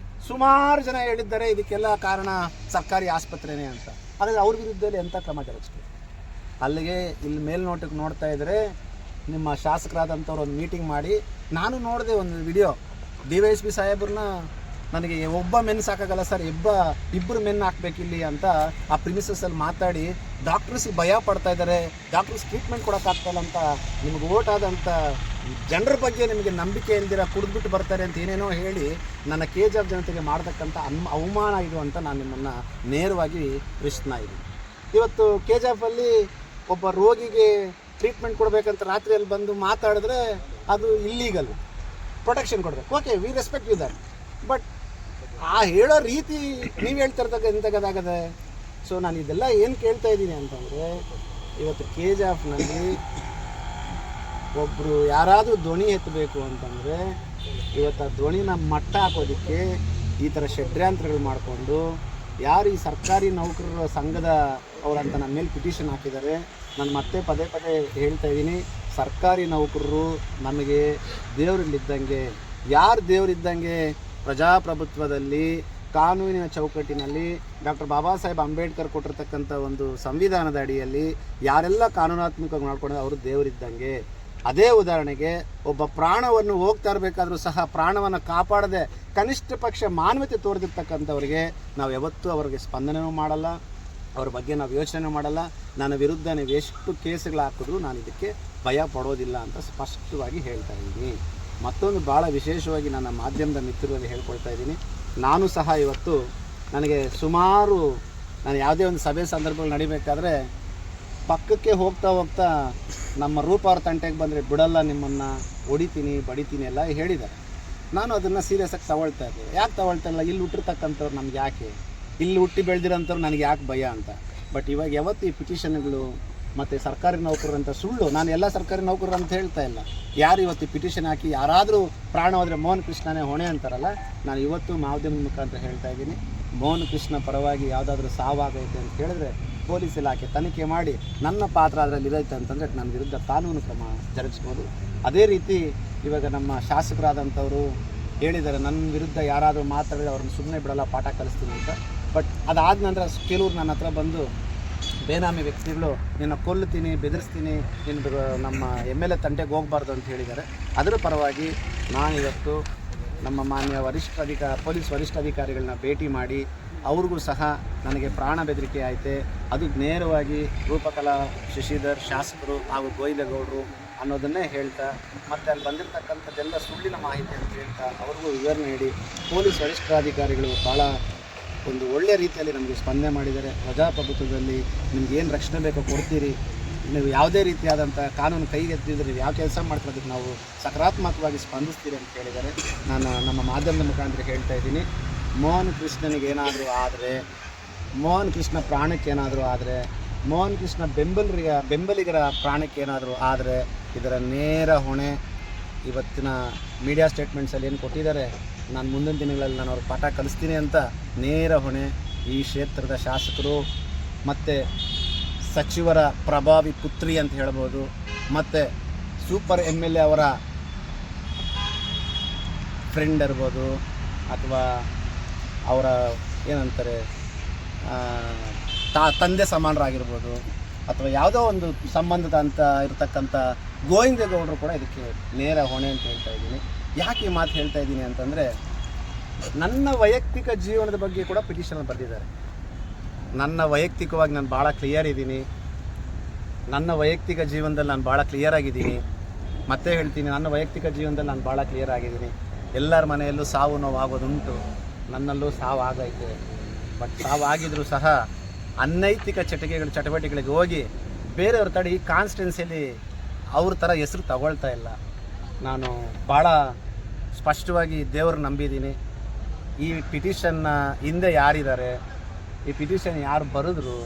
ಸುಮಾರು ಜನ ಹೇಳಿದ್ದಾರೆ ಇದಕ್ಕೆಲ್ಲ ಕಾರಣ ಸರ್ಕಾರಿ ಆಸ್ಪತ್ರೆನೇ ಅಂತ. ಹಾಗಾದರೆ ಅವ್ರ ವಿರುದ್ಧದಲ್ಲಿ ಎಂಥ ಕ್ರಮ ಜರುಗಿಸ್ಬೇಕು? ಅಲ್ಲಿಗೆ ಇಲ್ಲಿ ಮೇಲ್ನೋಟಕ್ಕೆ ನೋಡ್ತಾ ಇದ್ದರೆ ನಿಮ್ಮ ಶಾಸಕರಾದಂಥವ್ರು ಒಂದು ಮೀಟಿಂಗ್ ಮಾಡಿ, ನಾನು ನೋಡಿದೆ ಒಂದು ವಿಡಿಯೋ, DYSP ಸಾಹೇಬ್ರನ್ನ ನನಗೆ ಒಬ್ಬ ಮೆನ್ ಸಾಕಾಗಲ್ಲ ಸರ್, ಇಬ್ಬರು ಮೆನ್ ಹಾಕ್ಬೇಕಿಲ್ಲಿ ಅಂತ ಆ ಪ್ರಿಮಿಸಸ್ಸಲ್ಲಿ ಮಾತಾಡಿ ಡಾಕ್ಟರ್ಸಿಗೆ ಭಯ ಪಡ್ತಾ ಇದ್ದಾರೆ, ಡಾಕ್ಟರ್ಸ್ ಟ್ರೀಟ್ಮೆಂಟ್ ಕೊಡೋಕ್ಕಾಗ್ತಲ್ಲ ಅಂತ. ನಿಮ್ಗೆ ಓಟ್ ಆದಂಥ ಜನರ ಬಗ್ಗೆ ನಿಮಗೆ ನಂಬಿಕೆ ಇಲ್ದಿರ ಕುಡಿದ್ಬಿಟ್ಟು ಬರ್ತಾರೆ ಅಂತ ಏನೇನೋ ಹೇಳಿ ನನ್ನ KJF ಜನತೆಗೆ ಮಾಡತಕ್ಕಂಥ ಅವಮಾನ ಇದು ಅಂತ ನಾನು ನಿಮ್ಮನ್ನು ನೇರವಾಗಿ ಪ್ರಶ್ನೆ ಇದ್ದೀನಿ. ಇವತ್ತು KJFಲ್ಲಿ ಒಬ್ಬ ರೋಗಿಗೆ ಟ್ರೀಟ್ಮೆಂಟ್ ಕೊಡಬೇಕಂತ ರಾತ್ರಿಯಲ್ಲಿ ಬಂದು ಮಾತಾಡಿದ್ರೆ ಅದು ಇಲ್ಲೀಗಲ್, ಪ್ರೊಟೆಕ್ಷನ್ ಕೊಡಬೇಕು. Okay, we respect you that. But ಆ ಹೇಳೋ ರೀತಿ ನೀವು ಹೇಳ್ತಿರ್ದಾಗ ಎಂತಗದಾಗದೆ. ಸೊ ನಾನು ಇದೆಲ್ಲ ಏನು ಕೇಳ್ತಾ ಇದ್ದೀನಿ ಅಂತಂದರೆ, ಇವತ್ತು KJFನಲ್ಲಿ ಒಬ್ಬರು ಯಾರಾದರೂ ಧ್ವನಿ ಎತ್ತಬೇಕು ಅಂತಂದರೆ ಇವತ್ತು ಆ ಧ್ವನಿನ ಮಟ್ಟ ಹಾಕೋದಕ್ಕೆ ಈ ಥರ ಷಡ್ಯಂತ್ರಗಳು ಮಾಡಿಕೊಂಡು ಯಾರು ಈ ಸರ್ಕಾರಿ ನೌಕರರ ಸಂಘದ ಅವರಂತ ನನ್ನ ಮೇಲೆ ಪಿಟಿಷನ್ ಹಾಕಿದ್ದಾರೆ. ನಾನು ಮತ್ತೆ ಪದೇ ಹೇಳ್ತಾ ಇದ್ದೀನಿ, ಸರ್ಕಾರಿ ನೌಕರರು ನಮಗೆ ದೇವರಿಲ್ಲಿದ್ದಂಗೆ. ಯಾರು ದೇವರಿದ್ದಂಗೆ? ಪ್ರಜಾಪ್ರಭುತ್ವದಲ್ಲಿ ಕಾನೂನಿನ ಚೌಕಟ್ಟಿನಲ್ಲಿ ಡಾಕ್ಟರ್ ಬಾಬಾ ಸಾಹೇಬ್ ಅಂಬೇಡ್ಕರ್ ಕೊಟ್ಟಿರ್ತಕ್ಕಂಥ ಒಂದು ಸಂವಿಧಾನದ ಅಡಿಯಲ್ಲಿ ಯಾರೆಲ್ಲ ಕಾನೂನಾತ್ಮಕವಾಗಿ ಮಾಡ್ಕೊಂಡು ಅವರು ದೇವರಿದ್ದಂಗೆ. ಅದೇ ಉದಾಹರಣೆಗೆ ಒಬ್ಬ ಪ್ರಾಣವನ್ನು ಹೋಗ್ತಾ ಇರಬೇಕಾದ್ರೂ ಸಹ ಪ್ರಾಣವನ್ನು ಕಾಪಾಡದೆ ಕನಿಷ್ಠ ಪಕ್ಷ ಮಾನವತೆ ತೋರಿದಿರ್ತಕ್ಕಂಥವ್ರಿಗೆ ನಾವು ಯಾವತ್ತೂ ಅವ್ರಿಗೆ ಸ್ಪಂದನೆಯೂ ಮಾಡಲ್ಲ, ಅವ್ರ ಬಗ್ಗೆ ನಾವು ಯೋಚನೆ ಮಾಡಲ್ಲ. ನನ್ನ ವಿರುದ್ಧ ನೀವು ಎಷ್ಟು ಕೇಸುಗಳು ಹಾಕಿದ್ರೂ ನಾನು ಇದಕ್ಕೆ ಭಯ ಪಡೋದಿಲ್ಲ ಅಂತ ಸ್ಪಷ್ಟವಾಗಿ ಹೇಳ್ತಾ ಇದ್ದೀನಿ. ಮತ್ತೊಂದು ಭಾಳ ವಿಶೇಷವಾಗಿ ನನ್ನ ಮಾಧ್ಯಮದ ಮಿತ್ರರಲ್ಲಿ ಹೇಳ್ಕೊಳ್ತಾ ಇದ್ದೀನಿ. ನಾನು ಸಹ ಇವತ್ತು ನನಗೆ ಸುಮಾರು ನಾನು ಯಾವುದೇ ಒಂದು ಸಭೆ ಸಂದರ್ಭಗಳು ನಡಿಬೇಕಾದ್ರೆ ಪಕ್ಕಕ್ಕೆ ಹೋಗ್ತಾ ಹೋಗ್ತಾ ನಮ್ಮ ರೂಪ ಅವ್ರ ತಂಟೆಗೆ ಬಂದರೆ ಬಿಡಲ್ಲ, ನಿಮ್ಮನ್ನು ಹೊಡಿತೀನಿ ಬಡಿತೀನಿ ಎಲ್ಲ ಹೇಳಿದ್ದಾರೆ. ನಾನು ಅದನ್ನು ಸೀರಿಯಸ್ಸಾಗಿ ತಗೊಳ್ತಾ ಇದ್ದೆ. ಯಾಕೆ ತಗೊಳ್ತಾ ಇಲ್ಲ? ಇಲ್ಲಿ ಹುಟ್ಟಿರ್ತಕ್ಕಂಥವ್ರು ನಮ್ಗೆ ಯಾಕೆ, ಇಲ್ಲಿ ಹುಟ್ಟಿ ಬೆಳೆದಿರೋಂಥವ್ರು ನನಗೆ ಯಾಕೆ ಭಯ ಅಂತ. ಬಟ್ ಇವಾಗ ಯಾವತ್ತು ಈ ಪಿಟಿಷನ್ಗಳು ಮತ್ತು ಸರ್ಕಾರಿ ನೌಕರರು ಅಂತ ಸುಳ್ಳು, ನಾನು ಎಲ್ಲ ಸರ್ಕಾರಿ ನೌಕರರು ಅಂತ ಹೇಳ್ತಾ ಇಲ್ಲ. ಯಾರು ಇವತ್ತು ಪಿಟಿಷನ್ ಹಾಕಿ ಯಾರಾದರೂ ಪ್ರಾಣ ಹೋದರೆ ಮೋಹನ್ ಕೃಷ್ಣನೇ ಹೊಣೆ ಅಂತಾರಲ್ಲ, ನಾನು ಇವತ್ತು ಮಾಧ್ಯಮದ ಮುಖಾಂತರ ಹೇಳ್ತಾ ಇದ್ದೀನಿ, ಮೋಹನ್ ಕೃಷ್ಣ ಪರವಾಗಿ ಯಾವುದಾದ್ರೂ ಸಾವಾಗೈತೆ ಅಂತ ಹೇಳಿದ್ರೆ ಪೊಲೀಸ್ ಇಲಾಖೆ ತನಿಖೆ ಮಾಡಿ ನನ್ನ ಪಾತ್ರ ಅದರಲ್ಲಿ ಇರೈತೆ ಅಂತಂದರೆ ನನ್ನ ವಿರುದ್ಧ ಕಾನೂನು ಕ್ರಮ ಜರುಗಿಸ್ಬೋದು. ಅದೇ ರೀತಿ ಇವಾಗ ನಮ್ಮ ಶಾಸಕರಾದಂಥವರು ಹೇಳಿದ್ದಾರೆ, ನನ್ನ ವಿರುದ್ಧ ಯಾರಾದರೂ ಮಾತಾಡಿದ್ರೆ ಅವ್ರನ್ನ ಸುಮ್ಮನೆ ಬಿಡಲ್ಲ, ಪಾಠ ಕಲಿಸ್ತೀನಿ ಅಂತ. ಬಟ್ ಅದಾದ ನಂತರ ಕೆಲವರು ನನ್ನ ಹತ್ರ ಬಂದು ಬೇನಾಮಿ ವ್ಯಕ್ತಿಗಳು ನಿನ್ನ ಕೊಲ್ಲುತ್ತೀನಿ, ಬೆದರಿಸ್ತೀನಿ, ನಿನ್ನ ನಮ್ಮ MLA ತಂಟೆಗೆ ಹೋಗಬಾರ್ದು ಅಂತ ಹೇಳಿದ್ದಾರೆ. ಅದರ ಪರವಾಗಿ ನಾನಿವತ್ತು ನಮ್ಮ ಮಾನ್ಯ ಪೊಲೀಸ್ ವರಿಷ್ಠಾಧಿಕಾರಿಗಳನ್ನ ಭೇಟಿ ಮಾಡಿ ಅವ್ರಿಗೂ ಸಹ ನನಗೆ ಪ್ರಾಣ ಬೆದರಿಕೆ ಐತೆ, ಅದು ನೇರವಾಗಿ ರೂಪಕಲಾ ಶಶಿಧರ್ ಶಾಸಕರು ಹಾಗೂ ಗೋವಿಂದೇಗೌಡರು ಅನ್ನೋದನ್ನೇ ಹೇಳ್ತಾ, ಮತ್ತು ಅಲ್ಲಿ ಬಂದಿರತಕ್ಕಂಥದ್ದೆಲ್ಲ ಸುಳ್ಳಿನ ಮಾಹಿತಿ ಅಂತ ಹೇಳ್ತಾ ಅವ್ರಿಗೂ ವಿವರಣೆ ನೀಡಿ ಪೊಲೀಸ್ ವರಿಷ್ಠಾಧಿಕಾರಿಗಳು ಭಾಳ ಒಂದು ಒಳ್ಳೆಯ ರೀತಿಯಲ್ಲಿ ನಮಗೆ ಸ್ಪಂದನೆ ಮಾಡಿದ್ದಾರೆ. ಪ್ರಜಾಪ್ರಭುತ್ವದಲ್ಲಿ ನಿಮ್ಗೆ ಏನು ರಕ್ಷಣೆ ಬೇಕೋ ಕೊಡ್ತೀರಿ, ನೀವು ಯಾವುದೇ ರೀತಿಯಾದಂಥ ಕಾನೂನು ಕೈಗೆತ್ತಿದ್ರೆ ಯಾವ ಕೆಲಸ ಮಾಡ್ಕೊಳ್ಳೋದಕ್ಕೆ ನಾವು ಸಕಾರಾತ್ಮಕವಾಗಿ ಸ್ಪಂದಿಸ್ತೀರಿ ಅಂತ ಹೇಳಿದ್ದಾರೆ. ನಾನು ನಮ್ಮ ಮಾಧ್ಯಮದ ಮುಖಾಂತರ ಹೇಳ್ತಾ ಇದ್ದೀನಿ, ಮೋಹನ್ ಕೃಷ್ಣನಿಗೆ ಏನಾದರೂ ಆದರೆ, ಮೋಹನ್ ಕೃಷ್ಣ ಪ್ರಾಣಕ್ಕೆ ಏನಾದರೂ ಆದರೆ, ಮೋಹನ್ ಕೃಷ್ಣ ಬೆಂಬಲಿಗರ ಪ್ರಾಣಕ್ಕೆ ಏನಾದರೂ ಆದರೆ ಇದರ ನೇರ ಹೊಣೆ ಇವತ್ತಿನ ಮೀಡಿಯಾ ಸ್ಟೇಟ್ಮೆಂಟ್ಸಲ್ಲಿ ಏನು ಕೊಟ್ಟಿದ್ದಾರೆ, ನಾನು ಮುಂದಿನ ದಿನಗಳಲ್ಲಿ ನಾನು ಅವ್ರಿಗೆ ಪಾಠ ಕಲಿಸ್ತೀನಿ ಅಂತ ನೇರ ಹೊಣೆ ಈ ಕ್ಷೇತ್ರದ ಶಾಸಕರು ಮತ್ತು ಸಚಿವರ ಪ್ರಭಾವಿ ಪುತ್ರಿ ಅಂತ ಹೇಳ್ಬೋದು, ಮತ್ತು ಸೂಪರ್ MLA ಅವರ ಫ್ರೆಂಡ್ ಇರ್ಬೋದು, ಅಥವಾ ಅವರ ಏನಂತಾರೆ ತಂದೆ ಸಮಾನರಾಗಿರ್ಬೋದು, ಅಥವಾ ಯಾವುದೋ ಒಂದು ಸಂಬಂಧದ ಅಂತ ಇರತಕ್ಕಂಥ ಗೋವಿಂದೇಗೌಡರು ಕೂಡ ಇದಕ್ಕೆ ನೇರ ಹೊಣೆ ಅಂತ ಹೇಳ್ತಾ ಇದ್ದೀನಿ. ಯಾಕೆ ಈ ಮಾತು ಹೇಳ್ತಾ ಇದ್ದೀನಿ ಅಂತಂದರೆ, ನನ್ನ ವೈಯಕ್ತಿಕ ಜೀವನದ ಬಗ್ಗೆ ಕೂಡ ಪಿಟಿಷನ್ ಬರೆದಿದ್ದಾರೆ. ನನ್ನ ವೈಯಕ್ತಿಕವಾಗಿ ನಾನು ಭಾಳ ಕ್ಲಿಯರ್ ಇದ್ದೀನಿ, ನನ್ನ ವೈಯಕ್ತಿಕ ಜೀವನದಲ್ಲಿ ನಾನು ಭಾಳ ಕ್ಲಿಯರ್ ಆಗಿದ್ದೀನಿ. ಮತ್ತೆ ಹೇಳ್ತೀನಿ, ನನ್ನ ವೈಯಕ್ತಿಕ ಜೀವನದಲ್ಲಿ ನಾನು ಭಾಳ ಕ್ಲಿಯರ್ ಆಗಿದ್ದೀನಿ. ಎಲ್ಲರ ಮನೆಯಲ್ಲೂ ಸಾವು ನೋವು ಆಗೋದುಂಟು, ನನ್ನಲ್ಲೂ ಸಾವು ಆಗೈತೆ. ಬಟ್ ಸಾವು ಆಗಿದ್ರೂ ಸಹ ಅನೈತಿಕ ಚಟುವಟಿಕೆಗಳಿಗೆ ಹೋಗಿ ಬೇರೆಯವ್ರ ತಡೆ ಈ ಕಾನ್ಸ್ಟಿಟ್ಯೂನ್ಸಿಯಲ್ಲಿ ಅವ್ರ ಥರ ಹೆಸರು ತಗೊಳ್ತಾ ಇಲ್ಲ. ನಾನು ಭಾಳ ಸ್ಪಷ್ಟವಾಗಿ ದೇವ್ರು ನಂಬಿದ್ದೀನಿ. ಈ ಪಿಟಿಷನ್ನ ಹಿಂದೆ ಯಾರಿದ್ದಾರೆ, ಈ ಪಿಟಿಷನ್ ಯಾರು ಬರೆದ್ರು,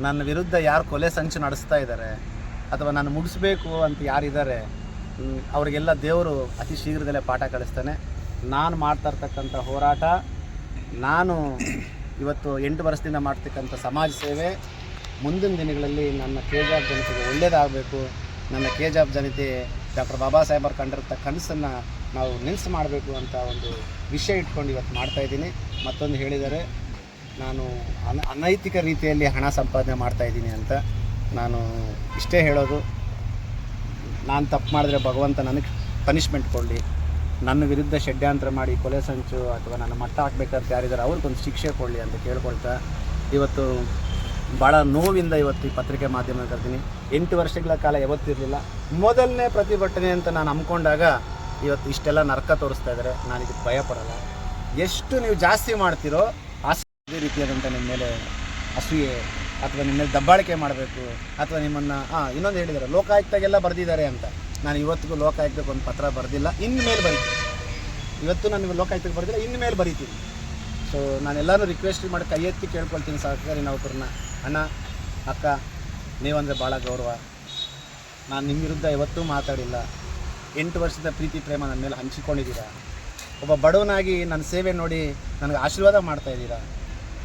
ನನ್ನ ವಿರುದ್ಧ ಯಾರು ಕೊಲೆ ಸಂಚು ನಡೆಸ್ತಾ ಇದ್ದಾರೆ, ಅಥವಾ ನಾನು ಮುಗಿಸ್ಬೇಕು ಅಂತ ಯಾರಿದ್ದಾರೆ, ಅವರಿಗೆಲ್ಲ ದೇವರು ಅತಿ ಶೀಘ್ರದಲ್ಲೇ ಪಾಠ ಕಲಿಸ್ತಾನೆ. ನಾನು ಮಾಡ್ತಾ ಇರ್ತಕ್ಕಂಥ ಹೋರಾಟ, ನಾನು ಇವತ್ತು 8 ವರ್ಷದಿಂದ ಮಾಡ್ತಕ್ಕಂಥ ಸಮಾಜ ಸೇವೆ ಮುಂದಿನ ದಿನಗಳಲ್ಲಿ ನನ್ನ ಕೆಜಾಬ್ ಜನತೆಗೆ ಒಳ್ಳೆಯದಾಗಬೇಕು. ನನ್ನ ಕೆಜಾಬ್ ಜನತೆ ಡಾಕ್ಟರ್ ಬಾಬಾ ಸಾಹೇಬರು ಕಂಡಿರ್ತ ಕನಸನ್ನು ನಾವು ನೆನೆಸು ಮಾಡಬೇಕು ಅಂತ ಒಂದು ವಿಷಯ ಇಟ್ಕೊಂಡು ಇವತ್ತು ಮಾಡ್ತಾಯಿದ್ದೀನಿ. ಮತ್ತೊಂದು ಹೇಳಿದ್ದಾರೆ, ನಾನು ಅನೈತಿಕ ರೀತಿಯಲ್ಲಿ ಹಣ ಸಂಪಾದನೆ ಮಾಡ್ತಾಯಿದ್ದೀನಿ ಅಂತ. ನಾನು ಇಷ್ಟೇ ಹೇಳೋದು, ನಾನು ತಪ್ಪು ಮಾಡಿದ್ರೆ ಭಗವಂತ ನನಗೆ ಪನಿಷ್ಮೆಂಟ್ ಕೊಡಲಿ, ನನ್ನ ವಿರುದ್ಧ ಷಡ್ಯಂತ್ರ ಮಾಡಿ ಕೊಲೆ ಸಂಚು ಅಥವಾ ನನ್ನ ಮಟ್ಟ ಹಾಕ್ಬೇಕಂತ ಯಾರಿದ್ದಾರೆ ಅವ್ರಿಗೊಂದು ಶಿಕ್ಷೆ ಕೊಡಲಿ ಅಂತ ಕೇಳ್ಕೊಳ್ತಾ, ಇವತ್ತು ಭಾಳ ನೋವಿಂದ ಇವತ್ತು ಈ ಪತ್ರಿಕೆ ಮಾಧ್ಯಮ ಕರ್ತೀನಿ. 8 ವರ್ಷಗಳ ಕಾಲ ಯಾವತ್ತಿರಲಿಲ್ಲ, ಮೊದಲನೇ ಪ್ರತಿಭಟನೆ ಅಂತ ನಾನು ಅಂದ್ಕೊಂಡಾಗ ಇವತ್ತು ಇಷ್ಟೆಲ್ಲ ನರಕ ತೋರಿಸ್ತಾ ಇದ್ದಾರೆ. ನಾನು ಇದಕ್ಕೆ ಭಯಪಡಲ್ಲ. ಎಷ್ಟು ನೀವು ಜಾಸ್ತಿ ಮಾಡ್ತೀರೋ ಅದೇ ರೀತಿಯಾದಂಥ ನಿಮ್ಮ ಮೇಲೆ ಅಸೂಯೆ ಅಥವಾ ನಿಮ್ಮ ಮೇಲೆ ದಬ್ಬಾಳಿಕೆ ಮಾಡಬೇಕು, ಅಥವಾ ನಿಮ್ಮನ್ನು ಇನ್ನೊಂದು ಹೇಳಿದ್ದಾರೆ, ಲೋಕಾಯುಕ್ತಗೆಲ್ಲ ಬರೆದಿದ್ದಾರೆ ಅಂತ. ನಾನು ಇವತ್ತಿಗೂ ಲೋಕಾಯುಕ್ತಕ್ಕೆ ಒಂದು ಪತ್ರ ಬರೆದಿಲ್ಲ, ಇನ್ಮೇಲೆ ಬರೀತೀನಿ. ಇವತ್ತು ನಾನು ಲೋಕಾಯುಕ್ತಕ್ಕೆ ಬರೆದಿಲ್ಲ, ಇನ್ಮೇಲೆ ಬರೀತೀನಿ. ಸೊ ನಾನೆಲ್ಲರೂ ರಿಕ್ವೆಸ್ಟ್ ಮಾಡಿ ಕೈ ಎತ್ತಿ ಕೇಳ್ಕೊಳ್ತೀನಿ ಸರ್ಕಾರಿ ನೌಕರನ್ನ, ಅಣ್ಣ ಅಕ್ಕ ನೀವಂದರೆ ಭಾಳ ಗೌರವ, ನಾನು ನಿಮ್ಮ ವಿರುದ್ಧ ಯಾವತ್ತೂ ಮಾತಾಡಿಲ್ಲ. 8 ವರ್ಷದ ಪ್ರೀತಿ ಪ್ರೇಮ ನನ್ನ ಮೇಲೆ ಹಂಚಿಕೊಂಡಿದ್ದೀರಾ. ಒಬ್ಬ ಬಡವನಾಗಿ ನನ್ನ ಸೇವೆ ನೋಡಿ ನನಗೆ ಆಶೀರ್ವಾದ ಮಾಡ್ತಾಯಿದ್ದೀರಾ.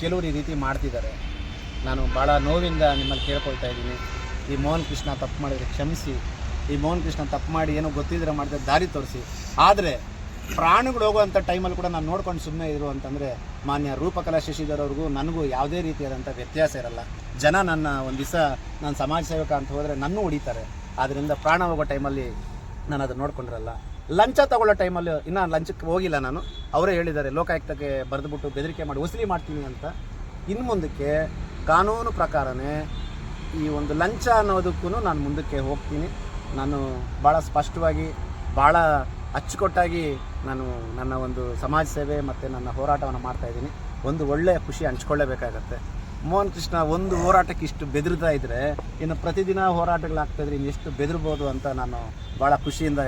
ಕೆಲವರು ಈ ರೀತಿ ಮಾಡ್ತಿದ್ದಾರೆ. ನಾನು ಭಾಳ ನೋವಿಂದ ನಿಮ್ಮಲ್ಲಿ ಕೇಳ್ಕೊಳ್ತಾ ಇದ್ದೀನಿ, ಈ ಮೋಹನ್ ಕೃಷ್ಣ ತಪ್ಪು ಮಾಡಿದರೆ ಕ್ಷಮಿಸಿ. ಈ ಮೋಹನ್ ಕೃಷ್ಣ ತಪ್ಪು ಮಾಡಿ ಏನೋ ಗೊತ್ತಿದ್ರೆ ಮಾಡಿದ್ರೆ ದಾರಿ ತೋರಿಸಿ. ಆದರೆ ಪ್ರಾಣಗಳು ಹೋಗುವಂಥ ಟೈಮಲ್ಲಿ ಕೂಡ ನಾನು ನೋಡ್ಕೊಂಡು ಸುಮ್ಮನೆ ಇರು ಅಂತಂದರೆ ಮಾನ್ಯ ರೂಪಕಲಾ ಶಶಿಧರ್ ಅವ್ರಿಗೂ ನನಗೂ ಯಾವುದೇ ರೀತಿಯಾದಂಥ ವ್ಯತ್ಯಾಸ ಇರಲ್ಲ. ಜನ ನನ್ನ ಒಂದು ದಿವಸ ನಾನು ಸಮಾಜ ಸೇವಕ ಅಂತ ಹೋದರೆ ನನ್ನೂ ಹೊಡಿತಾರೆ. ಆದ್ದರಿಂದ ಪ್ರಾಣ ಹೋಗೋ ಟೈಮಲ್ಲಿ ನಾನು ಅದನ್ನು ನೋಡ್ಕೊಂಡಿರಲ್ಲ. ಲಂಚ ತಗೊಳ್ಳೋ ಟೈಮಲ್ಲಿ ಇನ್ನೂ ಲಂಚಕ್ಕೆ ಹೋಗಿಲ್ಲ ನಾನು. ಅವರೇ ಹೇಳಿದ್ದಾರೆ ಲೋಕಾಯುಕ್ತಕ್ಕೆ ಬರೆದುಬಿಟ್ಟು ಬೆದರಿಕೆ ಮಾಡಿ ವಸೂಲಿ ಮಾಡ್ತೀನಿ ಅಂತ. ಇನ್ನು ಮುಂದಕ್ಕೆ ಕಾನೂನು ಪ್ರಕಾರನೇ ಈ ಒಂದು ಲಂಚ ಅನ್ನೋದಕ್ಕೂ ನಾನು ಮುಂದಕ್ಕೆ ಹೋಗ್ತೀನಿ. ನಾನು ಭಾಳ ಸ್ಪಷ್ಟವಾಗಿ ಭಾಳ ಅಚ್ಚುಕಟ್ಟಾಗಿ ನಾನು ನನ್ನ ಒಂದು ಸಮಾಜ ಸೇವೆ ಮತ್ತು ನನ್ನ ಹೋರಾಟವನ್ನು ಮಾಡ್ತಾಯಿದ್ದೀನಿ. ಒಂದು ಒಳ್ಳೆಯ ಖುಷಿ ಹಂಚ್ಕೊಳ್ಳೇಬೇಕಾಗತ್ತೆ. ಮೋಹನ್ ಕೃಷ್ಣ ಒಂದು ಹೋರಾಟಕ್ಕೆ ಇಷ್ಟು ಬೆದರ್ತಾ ಇದ್ದರೆ ಇನ್ನು ಪ್ರತಿದಿನ ಹೋರಾಟಗಳಾಗ್ತಾಯಿದ್ರೆ ಇನ್ನೆಷ್ಟು ಬೆದರ್ಬೋದು ಅಂತ ನಾನು ಭಾಳ ಖುಷಿಯಿಂದ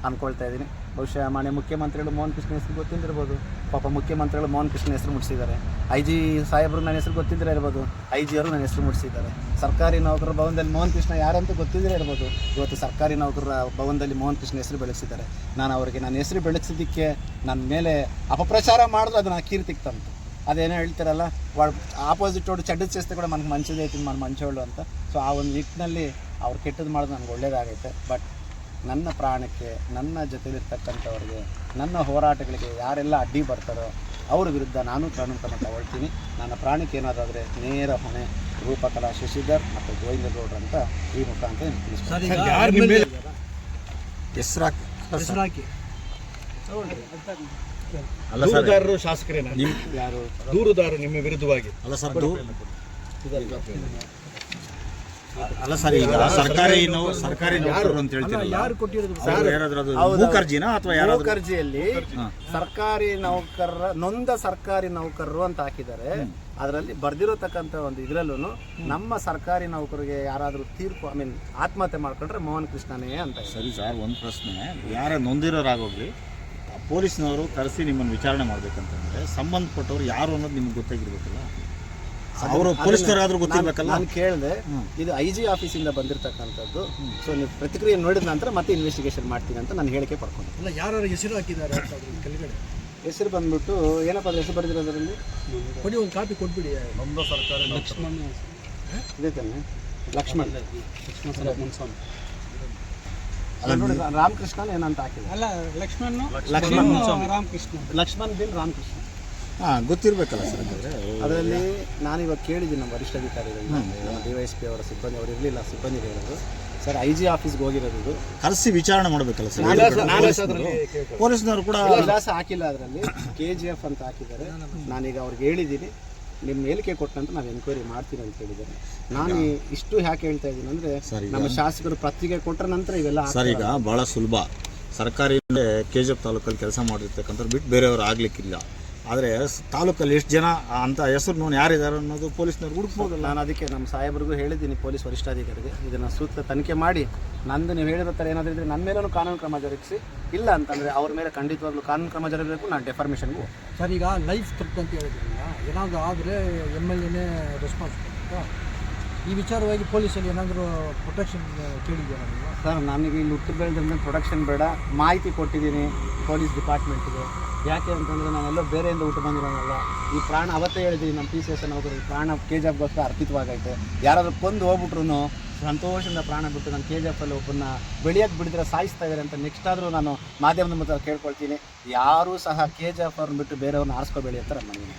ಅಂದ್ಕೊಳ್ತಾ ಇದ್ದೀನಿ. ಬಹುಶಃ ಮಾನ್ಯ ಮುಖ್ಯಮಂತ್ರಿಗಳು ಮೋಹನ್ ಕೃಷ್ಣ ಹೆಸರು ಗೊತ್ತಿದ್ದಿರ್ಬೋದು. ಪಾಪ ಮುಖ್ಯಮಂತ್ರಿಗಳು ಮೋಹನ್ ಕೃಷ್ಣ ಹೆಸರು ಮುಟ್ಟಿಸಿದ್ದಾರೆ. IG ಸಾಹೇಬರು ನನ್ನ ಹೆಸರು ಗೊತ್ತಿದ್ದರೆ ಇರ್ಬೋದು. IG ಅವರು ನನ್ನ ಹೆಸರು ಮುಟ್ಟಿಸಿದ್ದಾರೆ. ಸರ್ಕಾರಿ ನೌಕರರ ಭವನದಲ್ಲಿ ಮೋಹನ್ ಕೃಷ್ಣ ಯಾರಂತೂ ಗೊತ್ತಿದ್ದರೆ ಇರ್ಬೋದು. ಇವತ್ತು ಸರ್ಕಾರಿ ನೌಕರರ ಭವನದಲ್ಲಿ ಮೋಹನ್ ಕೃಷ್ಣ ಹೆಸರು ಬೆಳೆಸಿದ್ದಾರೆ. ನಾನು ಅವರಿಗೆ ನನ್ನ ಹೆಸರು ಬೆಳೆಸಿದ್ದಕ್ಕೆ ನನ್ನ ಮೇಲೆ ಅಪಪ್ರಚಾರ ಮಾಡಿದ್ರು ಅದು ನಾನು ಕೀರ್ತಿಗೆ ತಂತು. ಅದೇನೋ ಹೇಳ್ತಾರಲ್ಲ ಆಪೋಸಿಟ್ ಓಡು ಚಡ್ಡದ చేస్తే ಕೂಡ ನನಗೆ ಮಂಚಿದೆ ಐತಿ ಮಂಚೋಳು ಅಂತ. ಸೊ ಆ ಒಂದು ನಿಟ್ಟಿನಲ್ಲಿ ಅವ್ರು ಕೆಟ್ಟದ್ದು ಮಾಡೋದು ನನಗೆ ಒಳ್ಳೇದಾಗೈತೆ. ಬಟ್ ನನ್ನ ಪ್ರಾಣಕ್ಕೆ, ನನ್ನ ಜೊತೆಲಿರ್ತಕ್ಕಂಥವ್ರಿಗೆ, ನನ್ನ ಹೋರಾಟಗಳಿಗೆ ಯಾರೆಲ್ಲ ಅಡ್ಡಿ ಬರ್ತಾರೋ ಅವ್ರ ವಿರುದ್ಧ ನಾನು ಕಾನೂನು ಕ್ರಮ ತಗೊಳ್ತೀನಿ. ನನ್ನ ಪ್ರಾಣಕ್ಕೆ ಏನಾದಾದರೆ ನೇರ ಹೊಣೆ ರೂಪಕಲಾ ಶಶಿಧರ್ ಮತ್ತು ಗೋವಿಂದಗೌಡ್ರು ಅಂತ ಈ ಮುಖಾಂತರ ಹೆಸರಾಕಿ ದೂರುದಾರರು ಶಾಸಕರೇನ? ಯಾರು ದೂರುದಾರರು ನಿಮ್ಮ ವಿರುದ್ಧವಾಗಿ ಅಲ್ಲ ಸರ್, ಅಲ್ಲ ಸರ್, ಈಗ ಸರ್ಕಾರಿ ನೌಕರರು ಅಂತ ಹೇಳ್ತೀರಲ್ಲ, ಯಾರು ಕೊಟ್ಟಿರೋದು ಭೂಕರ್ಜಿನಾ ಅಥವಾ ಯಾರು ಅರ್ಜಿಯಲ್ಲಿ ಸರ್ಕಾರಿ ನೌಕರರ ನೊಂದ ಸರ್ಕಾರಿ ನೌಕರರು ಅಂತ ಹಾಕಿದ್ದಾರೆ. ಅದರಲ್ಲಿ ಬರ್ದಿರತಕ್ಕಂಥ ಒಂದು ಇದರಲ್ಲೂ ನಮ್ಮ ಸರ್ಕಾರಿ ನೌಕರಿಗೆ ಯಾರಾದರೂ ತೀರ್ಪು ಆತ್ಮಹತ್ಯೆ ಮಾಡ್ಕೊಂಡ್ರೆ ಮೋಹನ್ ಕೃಷ್ಣನೇ ಅಂತ. ಸರಿ ಸರ್, ಒಂದು ಪ್ರಶ್ನೆ, ಯಾರ ನೊಂದಿರೋರಾಗೋಗ್ಲಿ ಪೊಲೀಸ್ನವರು ಕರೆಸಿ ನಿಮ್ಮನ್ನು ವಿಚಾರಣೆ ಮಾಡ್ಬೇಕಂತಂದ್ರೆ ಸಂಬಂಧಪಟ್ಟವ್ರು ಯಾರು ಅನ್ನೋದು ನಿಮ್ಗೆ ಗೊತ್ತಾಗಿರ್ಬೇಕಲ್ಲ. ಅವರು ಪೊಲೀಸ್ನವರಾದ್ರೂ ಗೊತ್ತಿರ್ಬೇಕಲ್ಲ. ನಾನು ಕೇಳಿದೆ, ಇದು IG ಆಫೀಸಿಂದ ಬಂದಿರತಕ್ಕಂಥದ್ದು. ಸೊ ನೀವು ಪ್ರತಿಕ್ರಿಯೆ ನೋಡಿದ ನಂತರ ಮತ್ತೆ ಇನ್ವೆಸ್ಟಿಗೇಷನ್ ಮಾಡ್ತೀನಿ ಅಂತ ನಾನು ಹೇಳಿಕೆ ಪಡ್ಕೊಂಡೆ. ಅಲ್ಲ, ಯಾರು ಹೆಸರು ಹಾಕಿದ್ದಾರೆ ಕೆಳಗಡೆ? ಹೆಸರು ಬಂದ್ಬಿಟ್ಟು ಏನಪ್ಪ ಅದು ಹೆಸರು ಬರೆದಿರೋದ್ರಲ್ಲಿ ಕೊಡಿ, ಒಂದು ಕಾಪಿ ಕೊಟ್ಬಿಡಿ. ನಮ್ಮದು ಸರ್ಕಾರಿ ಲಕ್ಷ್ಮಣ್ ಇದೆ ತಾನೆ, ಲಕ್ಷ್ಮಣ್ ಸ್ವಾಮಿ. ಅಲ್ಲ ನೋಡಿ, ರಾಮಕೃಷ್ಣ ಏನಂತ ಹಾಕಿದೆ. ಅಲ್ಲ, ಲಕ್ಷ್ಮಣ್ ಬಿನ್ ರಾಮಕೃಷ್ಣ ಗೊತ್ತಿರ್ಬೇಕಲ್ಲ ಸರ್. ಅದರಲ್ಲಿ ನಾನಿವಾಗ ಕೇಳಿದ್ದೀನಿ ನಮ್ಮ ವರಿಷ್ಠಾಧಿಕಾರಿಗಳನ್ನ, DYSP ಅವರ ಸಿಬ್ಬಂದಿ, ಅವರು ಇರಲಿಲ್ಲ, ಸಿಬ್ಬಂದಿ ಹೇಳಿದ್ರು ಸರ್ IG ಆಫೀಸ್ಗೆ ಹೋಗಿರೋದು ಇದು ಕರೆಸಿ ವಿಚಾರಣೆ ಮಾಡಬೇಕಲ್ಲ ಸರ್. ಪೊಲೀಸ್ನವರು ಕೂಡ ವಿಳಾಸ ಹಾಕಿಲ್ಲ, ಅದರಲ್ಲಿ KGF ಅಂತ ಹಾಕಿದ್ದಾರೆ. ನಾನೀಗ ಅವ್ರಿಗೆ ಹೇಳಿದ್ದೀನಿ, ನಿಮ್ಮ ಹೇಳಿಕೆ ಕೊಟ್ಟಂತ ನಾವು ಎನ್ಕ್ವೈರಿ ಮಾಡ್ತೀನಿ ಅಂತ ಹೇಳಿದ್ದಾರೆ. ನಾನು ಇಷ್ಟು ಯಾಕೆ ಹೇಳ್ತಾ ಇದ್ದೀನಿ ಅಂದರೆ, ನಮ್ಮ ಶಾಸಕರು ಪತ್ರಿಕೆ ಕೊಟ್ಟರ ನಂತರ ಇವೆಲ್ಲ ಸರ್. ಈಗ ಭಾಳ ಸುಲಭ, ಸರ್ಕಾರಿ KGF ತಾಲೂಕಲ್ಲಿ ಕೆಲಸ ಮಾಡಿರ್ತಕ್ಕಂಥವ್ರು ಬಿಟ್ಟು ಬೇರೆಯವರು ಆಗ್ಲಿಕ್ಕಿಲ್ಲ. ಆದರೆ ತಾಲೂಕಲ್ಲಿ ಎಷ್ಟು ಜನ ಅಂತ ಹೆಸರು ನೋಡಿ ಯಾರಿದ್ದಾರೆ ಅನ್ನೋದು ಪೊಲೀಸ್ನವ್ರು ಹುಡುಕ್ಬೋದಲ್ಲ. ನಾನು ಅದಕ್ಕೆ ನಮ್ಮ ಸಾಹೇಬ್ರಿಗೂ ಹೇಳಿದ್ದೀನಿ, ಪೊಲೀಸ್ ವರಿಷ್ಠಾಧಿಕಾರಿಗೆ, ಇದನ್ನು ಸೂಕ್ತ ತನಿಖೆ ಮಾಡಿ ನಂದು ನೀವು ಹೇಳಿರೋ ಥರ ಏನಾದರೂ ಇದ್ದರೆ ನನ್ನ ಮೇಲೂ ಕಾನೂನು ಕ್ರಮ ಜರುಗಿಸಿ, ಇಲ್ಲ ಅಂತಂದರೆ ಅವ್ರ ಮೇಲೆ ಖಂಡಿತವಾಗ್ಲೂ ಕಾನೂನು ಕ್ರಮ ಜರುಗಬೇಕು. ನಾನು ಡೆಫಾರ್ಮೇಷನ್ಗೂ ಸರ್, ಈಗ ಲೈಫ್ ಥ್ರೆಟ್ ಅಂತ ಹೇಳಿದ್ರಲ್ಲ, ಏನಾದರೂ ಆದರೆ MLAನೇ ರೆಸ್ಪಾನ್ಸ್ ಕೊಡ್ತಾ, ಈ ವಿಚಾರವಾಗಿ ಪೊಲೀಸಲ್ಲಿ ಏನಾದರೂ ಪ್ರೊಟೆಕ್ಷನ್ ಕೇಳಿದ್ದೀರಾ ನೀವು? ಸರ್, ನನಗೆ ಇಲ್ಲಿ ಹುಟ್ಟು ಬೆಳೆದ್ರಿಂದ ಪ್ರೊಟೆಕ್ಷನ್ ಬೇಡ, ಮಾಹಿತಿ ಕೊಟ್ಟಿದ್ದೀನಿ ಪೊಲೀಸ್ ಡಿಪಾರ್ಟ್ಮೆಂಟ್ಗೆ. ಯಾಕೆ ಅಂತಂದರೆ ನಾನೆಲ್ಲೋ ಬೇರೆಯಿಂದ ಊಟ ಬಂದಿರೋನಲ್ಲ. ಈ ಪ್ರಾಣ ಅವತ್ತೇ ಹೇಳಿದ್ದೀನಿ ನಮ್ಮ PCS ನೌಕರು, ಈ ಪ್ರಾಣ KGFಗೋಸ್ಕರ ಅರ್ಪಿತವಾಗೈತೆ. ಯಾರಾದರೂ ಕೊಂದು ಹೋಗ್ಬಿಟ್ರು ಸಂತೋಷದಿಂದ ಪ್ರಾಣ ಬಿಟ್ಟು ನಾನು KGFಲ್ಲಿ ಒಬ್ಬನ್ನ ಬೆಳೆಯೋಕ್ಕೆ ಬಿಡಿದ್ರೆ ಸಾಯಿಸ್ತಾ ಇದ್ದಾರೆ ಅಂತ ನೆಕ್ಸ್ಟ್ ಆದರೂ ನಾನು ಮಾಧ್ಯಮದ ಮೂಲಕ ಕೇಳ್ಕೊಳ್ತೀನಿ. ಯಾರೂ ಸಹ KGF ಅವ್ರನ್ನ ಬಿಟ್ಟು ಬೇರೆಯವ್ರನ್ನ ಆರಿಸ್ಕೋಬೇಡಿ ಅಂತ ನನಗೆ